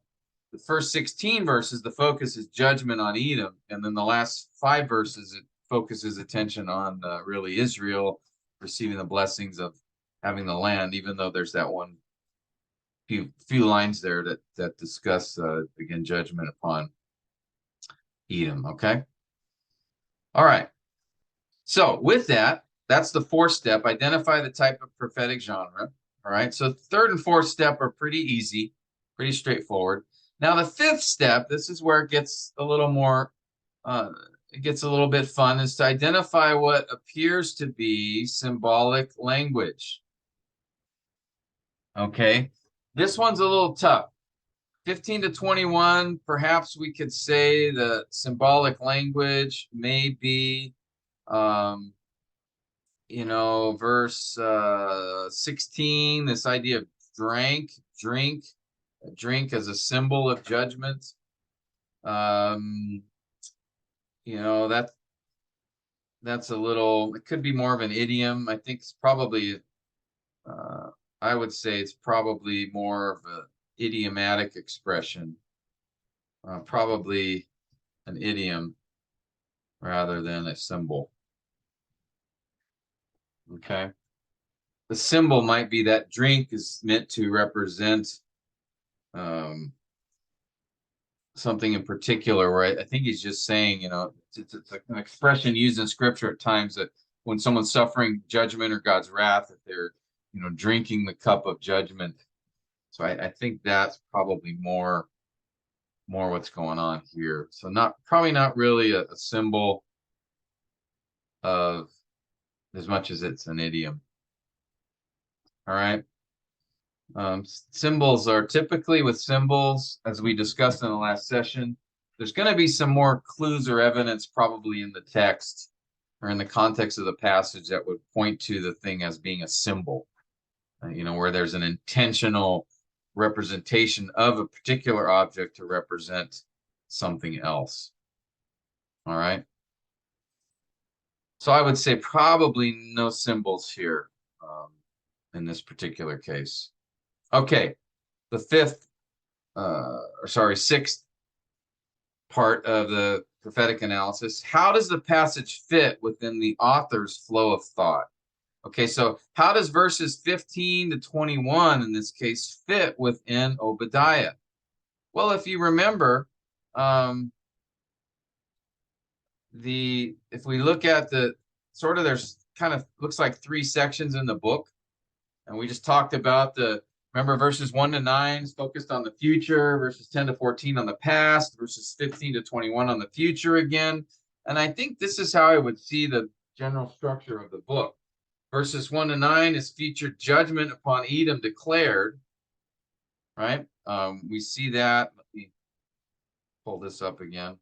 the first 16 verses, the focus is judgment on Edom. And then the last 5 verses, it focuses attention on really Israel receiving the blessings of having the land, even though there's that one few lines there that discuss again judgment upon Edom. Okay. All right. So with that, that's the 4th step. Identify the type of prophetic genre. All right, so third and fourth step are pretty easy, pretty straightforward. Now the fifth step, this is where it gets a little more, it gets a little bit fun, is to identify what appears to be symbolic language. Okay, this one's a little tough. 15 to 21, perhaps we could say the symbolic language may be, verse 16, this idea of drink as a symbol of judgment. Um, that's a little, it could be more of an idiom. I think it's probably, I would say it's probably more of an idiomatic expression, probably an idiom rather than a symbol. Okay. The symbol might be that drink is meant to represent something in particular, where I think he's just saying, it's an expression used in scripture at times that when someone's suffering judgment or God's wrath, that they're, drinking the cup of judgment. So I think that's probably more what's going on here. So probably not really a symbol of as much as it's an idiom. All right. Symbols are typically, with symbols, as we discussed in the last session, there's going to be some more clues or evidence probably in the text or in the context of the passage that would point to the thing as being a symbol, where there's an intentional representation of a particular object to represent something else. All right. So I would say probably no symbols here in this particular case. Okay, the sixth part of the prophetic analysis. How does the passage fit within the author's flow of thought? Okay, so how does verses 15 to 21 in this case fit within Obadiah? Well, if you remember, if we look at there's kind of looks like three sections in the book, and we just talked about remember verses 1 to 9 is focused on the future, verses 10 to 14 on the past, verses 15 to 21 on the future again. And I think this is how I would see the general structure of the book. Verses 1 to 9 is featured judgment upon Edom declared, right? We see that. Let me pull this up again.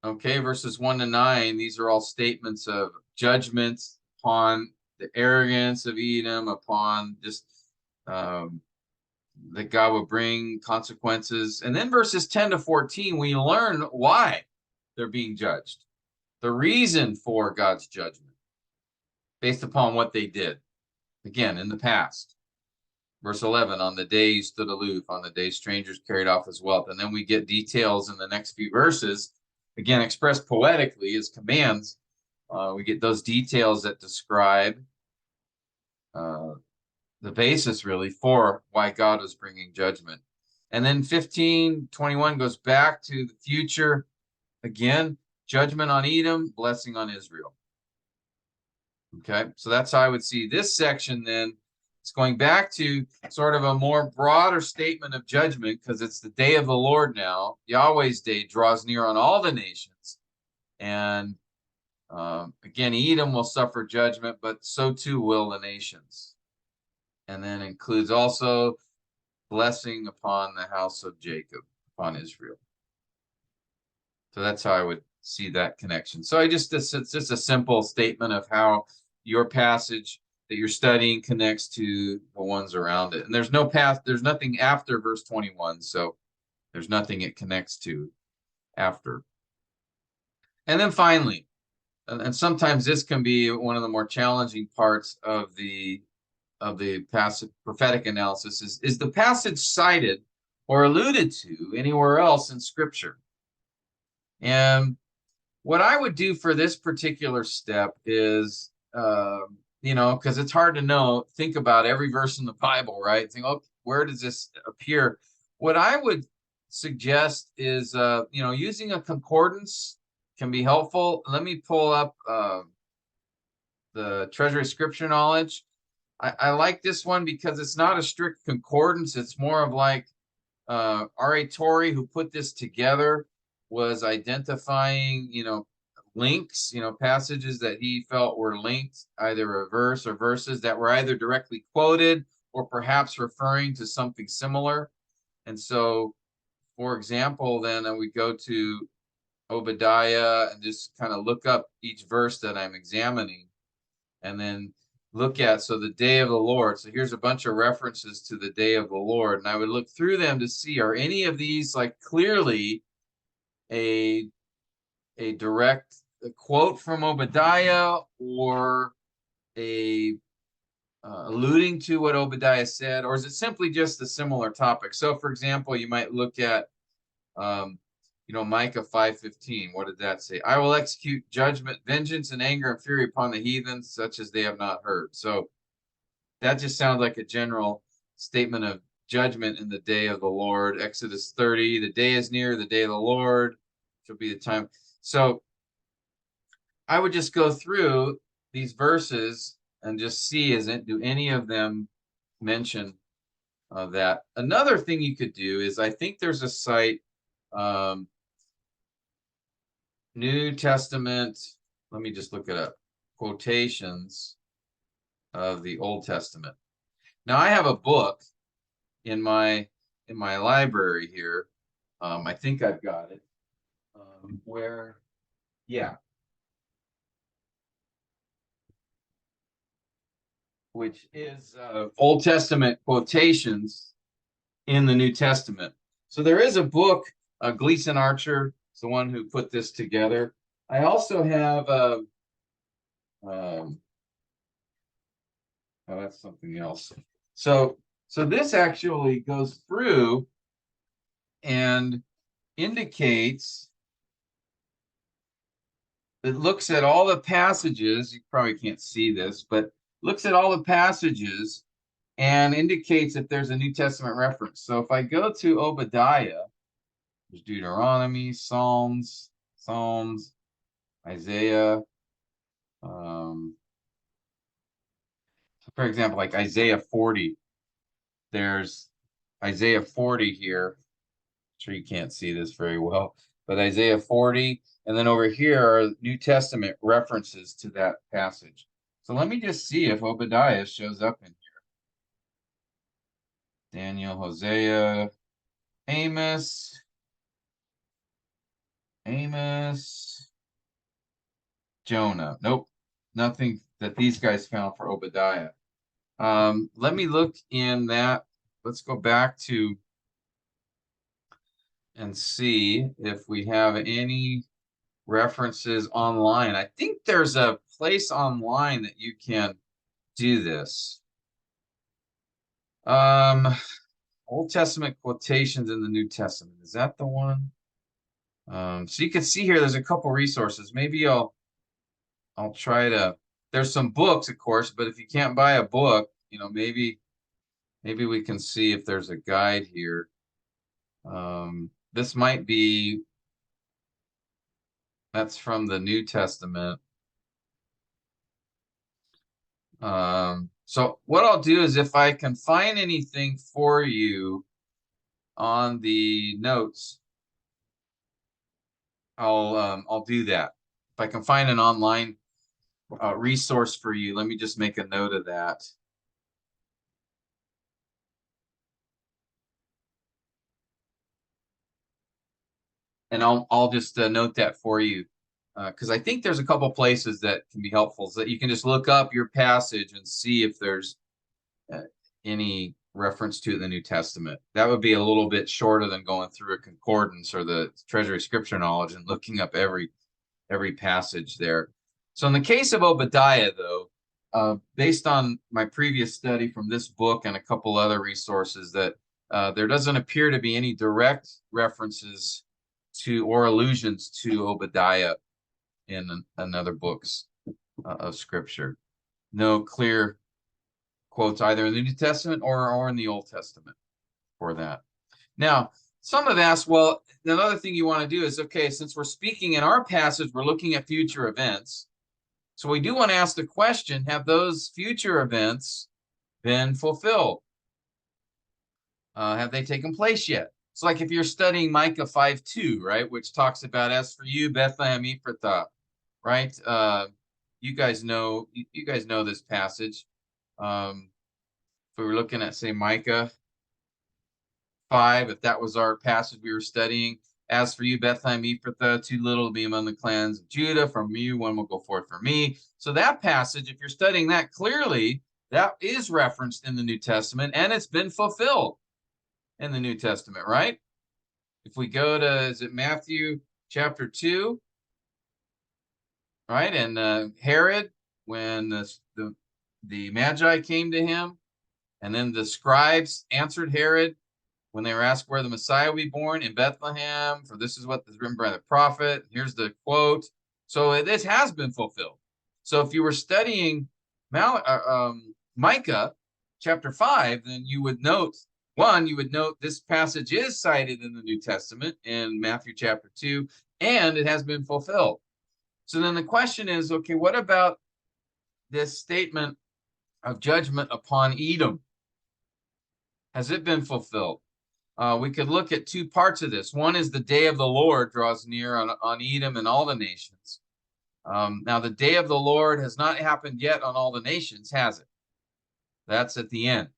Okay, verses 1 to 9, these are all statements of judgments upon the arrogance of Edom, upon just that God will bring consequences. And then verses 10 to 14, we learn why they're being judged, the reason for God's judgment based upon what they did, again, in the past. Verse 11, on the day you stood aloof, on the day strangers carried off his wealth. And then we get details in the next few verses, again, expressed poetically as commands. We get those details that describe the basis, really, for why God was bringing judgment. And then 15:21 goes back to the future. Again, judgment on Edom, blessing on Israel. Okay, so that's how I would see this section then. It's going back to sort of a more broader statement of judgment, because it's the day of the Lord now. Yahweh's day draws near on all the nations. And again, Edom will suffer judgment, but so too will the nations. And then includes also blessing upon the house of Jacob, upon Israel. So that's how I would see that connection. So it's just a simple statement of how your passage that you're studying connects to the ones around it. And there's nothing after verse 21, so there's nothing it connects to after. And then finally, and sometimes this can be one of the more challenging parts of the passage prophetic analysis, is the passage cited or alluded to anywhere else in Scripture? And what I would do for this particular step is, because it's hard to think about every verse in the Bible, right? Think, oh, where does this appear? What I would suggest is, using a concordance can be helpful. Let me pull up the treasury scripture knowledge. I like this one because it's not a strict concordance. It's more of like R.A. Torrey, who put this together, was identifying, links, passages that he felt were linked, either a verse or verses that were either directly quoted or perhaps referring to something similar. And so, for example, then I would go to Obadiah and just kind of look up each verse that I'm examining, and then look at, so the day of the Lord. So here's a bunch of references to the day of the Lord. And I would look through them to see, are any of these like clearly a direct quote from Obadiah, or a alluding to what Obadiah said, or is it simply just a similar topic? So for example, you might look at Micah 5:15. What did that say? I will execute judgment, vengeance, and anger and fury upon the heathens, such as they have not heard. So that just sounds like a general statement of judgment in the day of the Lord. Exodus 30, the day is near, the day of the Lord shall be the time. So I would just go through these verses and just see, do any of them mention that? Another thing you could do is, I think there's a site, New Testament, let me just look it up, quotations of the Old Testament. Now I have a book in my library here. I think I've got it. Which is Old Testament quotations in the New Testament. So there is a book. Gleason Archer is the one who put this together. I also have oh, that's something else. So this actually goes through and indicates, it looks at all the passages. You probably can't see this, but looks at all the passages and indicates if there's a New Testament reference. So if I go to Obadiah, there's Deuteronomy, Psalms, Isaiah. For example, like Isaiah 40, there's Isaiah 40 here. I'm sure you can't see this very well, but Isaiah 40, and then over here are New Testament references to that passage. So let me just see if Obadiah shows up in here. Daniel, Hosea, Amos, Jonah. Nope, nothing that these guys found for Obadiah. Let me look in that. Let's go back to and see if we have any references online. I think there's a place online that you can do this. Old Testament quotations in the New Testament. Is that the one? So you can see here, there's a couple resources. Maybe I'll try to, there's some books, of course, but if you can't buy a book, maybe we can see if there's a guide here. This might be, that's from the New Testament. So what I'll do is, if I can find anything for you on the notes, I'll do that. If I can find an online resource for you, let me just make a note of that. And I'll just note that for you, because I think there's a couple places that can be helpful, so that you can just look up your passage and see if there's any reference to it in the New Testament. That would be a little bit shorter than going through a concordance or the treasury scripture knowledge and looking up every passage there. So in the case of Obadiah, though, based on my previous study from this book and a couple other resources, that there doesn't appear to be any direct references to or allusions to Obadiah in other books of Scripture. No clear quotes either in the New Testament or in the Old Testament for that. Now, some have asked, well, another thing you want to do is, okay, since we're speaking in our passage, we're looking at future events. So we do want to ask the question, have those future events been fulfilled? Have they taken place yet? So like if you're studying Micah 5:2, right, which talks about, as for you, Bethlehem Ephrathah, right? You guys know this passage. If we were looking at, say, Micah 5, if that was our passage we were studying, as for you, Bethlehem Ephrathah, too little to be among the clans of Judah, from you one will go forth for me. So that passage, if you're studying that clearly, that is referenced in the New Testament, and it's been fulfilled in the New Testament, right? If we go to, is it Matthew chapter 2, right? And Herod, when the Magi came to him, and then the scribes answered Herod when they were asked where the Messiah would be born, in Bethlehem, for this is what is written by the prophet. Here's the quote. So this has been fulfilled. So if you were studying Micah chapter 5, then you would note, this passage is cited in the New Testament in Matthew chapter 2, and it has been fulfilled. So then the question is, okay, what about this statement of judgment upon Edom? Has it been fulfilled? We could look at two parts of this. One is the day of the Lord draws near on Edom and all the nations. Now, the day of the Lord has not happened yet on all the nations, has it? That's at the end.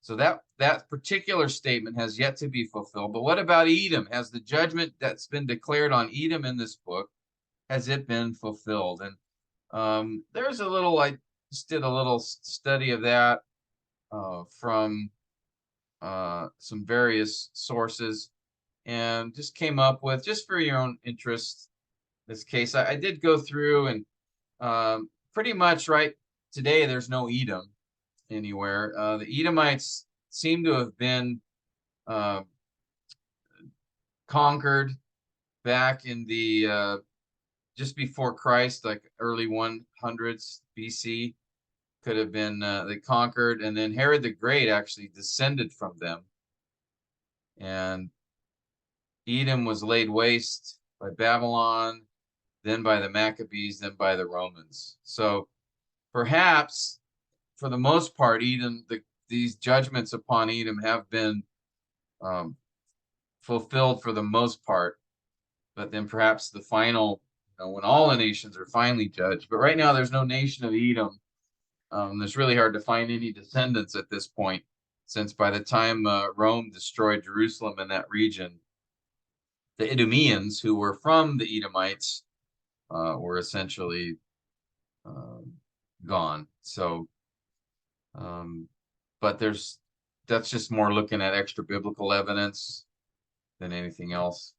So that particular statement has yet to be fulfilled. But what about Edom? Has the judgment that's been declared on Edom in this book, has it been fulfilled? And there's I just did a little study of that from some various sources, and just came up with, just for your own interest, this case. I did go through and pretty much right today there's no Edom anywhere. The Edomites seem to have been conquered back in the just before Christ, like early 100s BC. Could have been they conquered, and then Herod the Great actually descended from them, and Edom was laid waste by Babylon, then by the Maccabees, then by the Romans. So perhaps, for the most part, these judgments upon Edom have been fulfilled for the most part, but then perhaps the final, when all the nations are finally judged. But right now, there's no nation of Edom. It's really hard to find any descendants at this point, since by the time Rome destroyed Jerusalem and that region, the Idumeans, who were from the Edomites, were essentially gone. So, but that's just more looking at extra biblical evidence than anything else.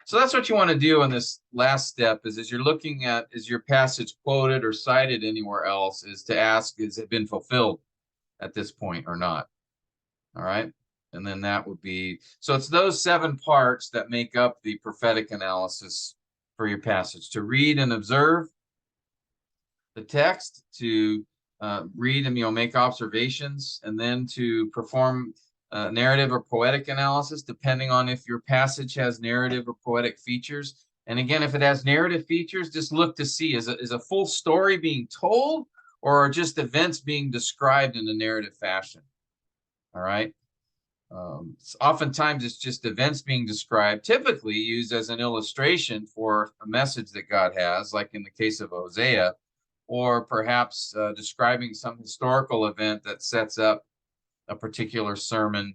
So that's what you want to do in this last step, is you're looking at, is your passage quoted or cited anywhere else, is to ask, has it been fulfilled at this point or not? All right. And then that would be, so it's those 7 parts that make up the prophetic analysis for your passage: to read and observe the text, to read and make observations, and then to perform narrative or poetic analysis, depending on if your passage has narrative or poetic features. And again, if it has narrative features, just look to see, is a full story being told, or are just events being described in a narrative fashion? All right. Oftentimes it's just events being described, typically used as an illustration for a message that God has, like in the case of Hosea, or perhaps describing some historical event that sets up a particular sermon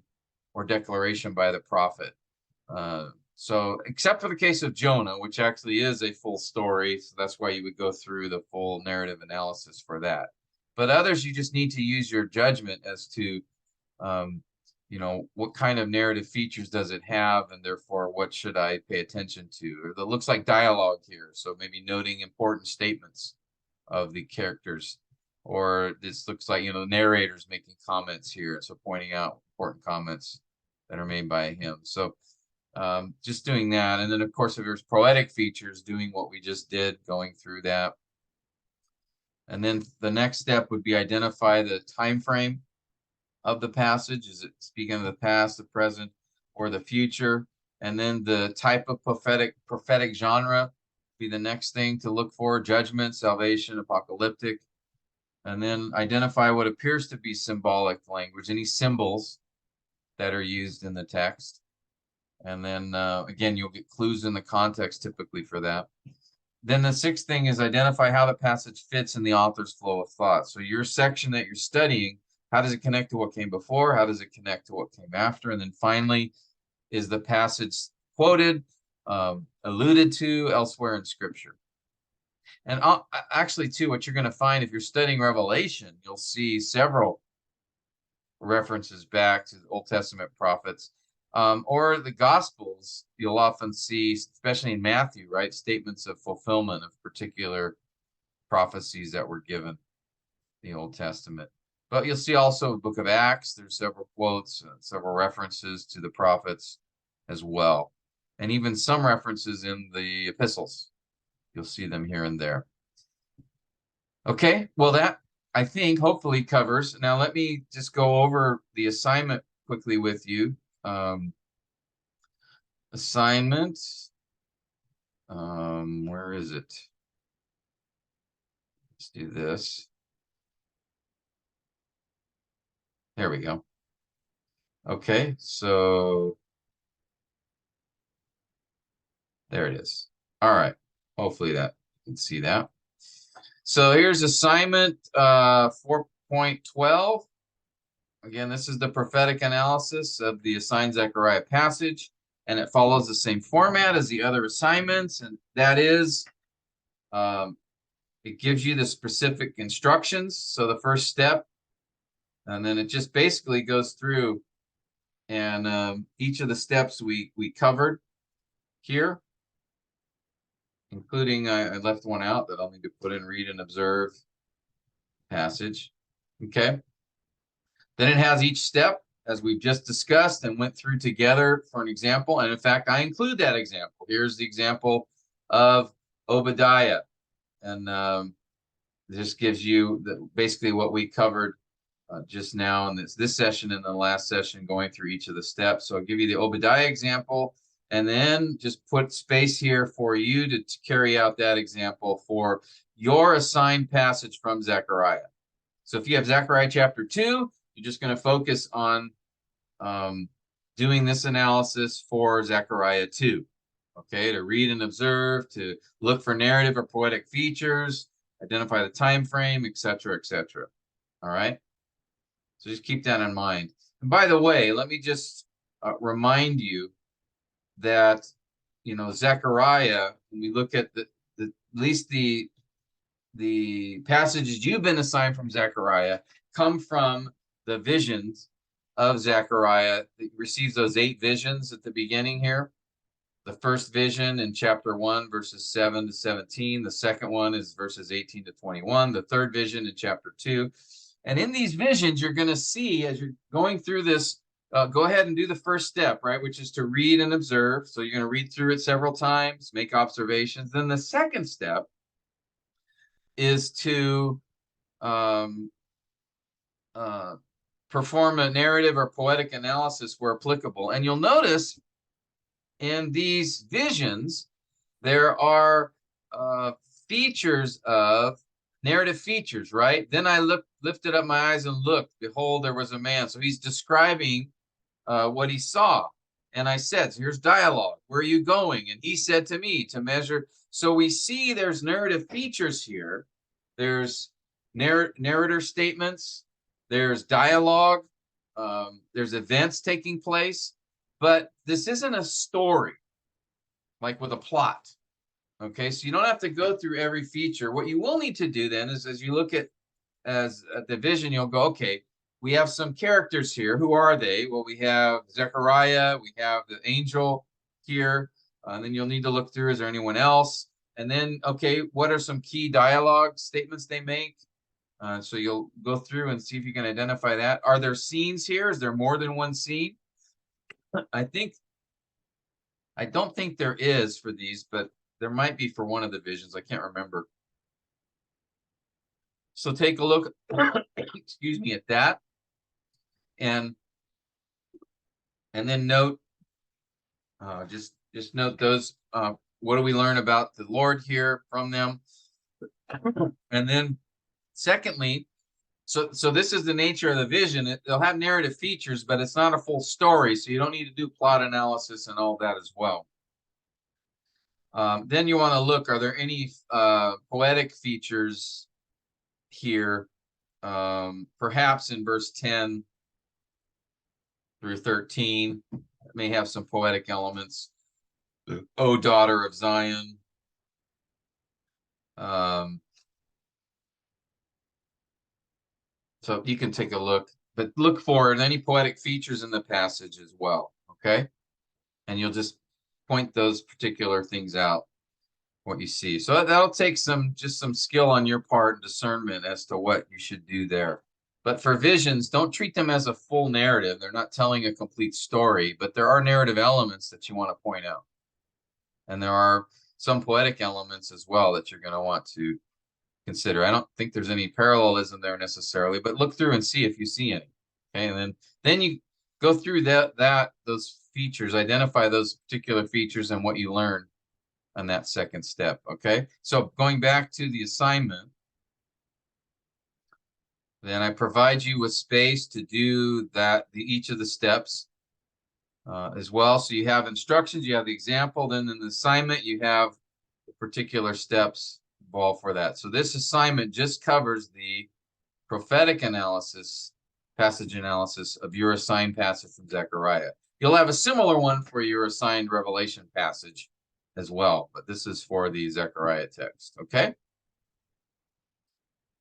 or declaration by the prophet. So except for the case of Jonah, which actually is a full story, so that's why you would go through the full narrative analysis for that. But others, you just need to use your judgment as to what kind of narrative features does it have, and therefore what should I pay attention to? Or that looks like dialogue here, so maybe noting important statements of the characters, or this looks like the narrator's making comments here, so pointing out important comments that are made by him. So just doing that, and then of course if there's poetic features, doing what we just did, going through that. And then the next step would be identify the time frame of the passage. Is it speaking of the past, the present, or the future? And then the type of prophetic genre be the next thing to look for. Judgment, salvation, apocalyptic. And then identify what appears to be symbolic language, any symbols that are used in the text. And then, again, you'll get clues in the context typically for that. Then the sixth thing is identify how the passage fits in the author's flow of thought. So your section that you're studying, how does it connect to what came before? How does it connect to what came after? And then finally, is the passage quoted, alluded to elsewhere in Scripture? And actually, too, what you're going to find if you're studying Revelation, you'll see several references back to the Old Testament prophets. Or the Gospels, you'll often see, especially in Matthew, right, statements of fulfillment of particular prophecies that were given in the Old Testament. But you'll see also the book of Acts, there's several quotes, several references to the prophets as well. And even some references in the epistles. You'll see them here and there. Okay, well, that I think hopefully covers. Now, let me just go over the assignment quickly with you. Assignment. Where is it? Let's do this. There we go. Okay, so there it is. All right. Hopefully that you can see that. So here's assignment 4.12. Again, this is the prophetic analysis of the assigned Zechariah passage, and it follows the same format as the other assignments, and that is it gives you the specific instructions. So the first step, and then it just basically goes through, and each of the steps we covered here, including I left one out that I'll need to put in read and observe passage. Okay. Then it has each step as we've just discussed and went through together for an example. And in fact, I include that example. Here's the example of Obadiah. And this gives you basically what we covered just now in this session and the last session, going through each of the steps. So I'll give you the Obadiah example, and then just put space here for you to carry out that example for your assigned passage from Zechariah. So if you have Zechariah chapter 2, you're just going to focus on doing this analysis for Zechariah 2. Okay, to read and observe, to look for narrative or poetic features, identify the time frame, etc., etc. All right. So just keep that in mind. And by the way, let me just remind you that, you know, Zechariah, when we look at at least the passages you've been assigned from Zechariah come from the visions of Zechariah. He receives those 8 visions at the beginning here. The first vision in chapter 1, verses 7 to 17. The second one is verses 18 to 21. The third vision in chapter 2. And in these visions, you're going to see, as you're going through this, go ahead and do the first step, right, which is to read and observe. So you're going to read through it several times, make observations. Then the second step is to perform a narrative or poetic analysis where applicable. And you'll notice in these visions, there are features of narrative features, right? Then I lifted up my eyes and looked, behold, there was a man. So he's describing what he saw. And I said, so here's dialogue. Where are you going? And he said to me, to measure. So we see there's narrative features here. There's narrator statements. There's dialogue. There's events taking place. But this isn't a story, like with a plot. Okay, so you don't have to go through every feature. What you will need to do then is, as you look at the vision, you'll go, okay, we have some characters here. Who are they? Well, we have Zechariah, we have the angel here, and then you'll need to look through, is there anyone else? And then, okay, what are some key dialogue statements they make? So you'll go through and see if you can identify that. Are there scenes here? Is there more than one scene? I don't think there is for these, but there might be for one of the visions. I can't remember. So take a look, excuse me, at that, and then note, just note those what do we learn about the Lord here from them? And then secondly, so this is the nature of the vision. They'll have narrative features, but it's not a full story, so you don't need to do plot analysis and all that as well. Then you want to look, are there any poetic features here, perhaps in verse 10 through 13. It may have some poetic elements. O daughter of Zion. So you can take a look, but look for any poetic features in the passage as well, okay? And you'll just point those particular things out, what you see. So that'll take just some skill on your part and discernment as to what you should do there. But for visions, don't treat them as a full narrative. They're not telling a complete story, but there are narrative elements that you want to point out. And there are some poetic elements as well that you're going to want to consider. I don't think there's any parallelism there necessarily, but look through and see if you see any. Okay, and then you go through those features, identify those particular features and what you learn on that second step. Okay, so going back to the assignment, then I provide you with space to do each of the steps as well. So you have instructions, you have the example, then in the assignment you have the particular steps involved for that. So this assignment just covers the prophetic analysis, passage analysis of your assigned passage from Zechariah. You'll have a similar one for your assigned Revelation passage as well, but this is for the Zechariah text, okay?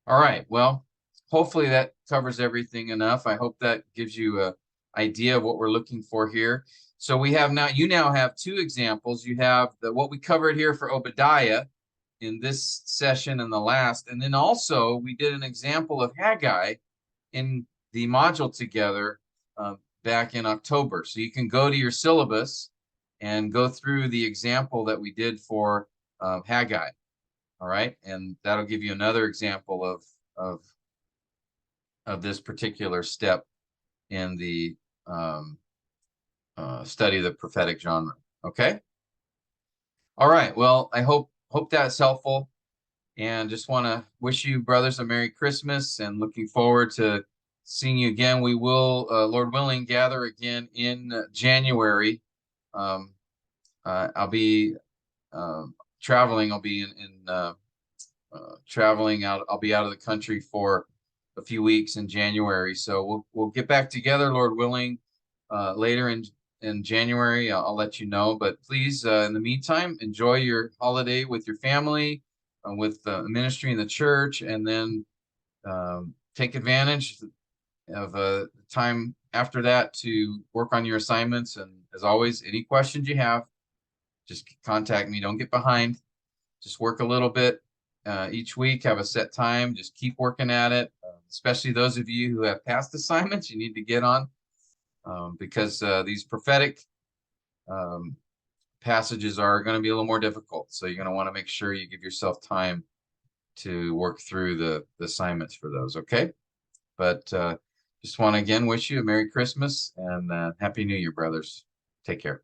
All right, well, hopefully that covers everything enough. I hope that gives you an idea of what we're looking for here. So you now have two examples. You have what we covered here for Obadiah in this session and the last, and then also we did an example of Haggai in the module together back in October. So you can go to your syllabus and go through the example that we did for Haggai. All right, and that'll give you another example of this particular step in the study of the prophetic genre. Okay. All right. Well, I hope that's helpful, and just want to wish you brothers a Merry Christmas, and looking forward to seeing you again. We will, Lord willing, gather again in January. I'll be traveling. I'll be traveling out. I'll be out of the country for a few weeks in January. So we'll get back together, Lord willing, later in January. I'll let you know. But please, in the meantime, enjoy your holiday with your family, with the ministry in the church, and then take advantage of time after that to work on your assignments. And as always, any questions you have, just contact me. Don't get behind. Just work a little bit each week. Have a set time. Just keep working at it. Especially those of you who have past assignments, you need to get on because these prophetic passages are going to be a little more difficult. So you're going to want to make sure you give yourself time to work through the assignments for those. Okay. But just want to again wish you a Merry Christmas and Happy New Year, brothers. Take care.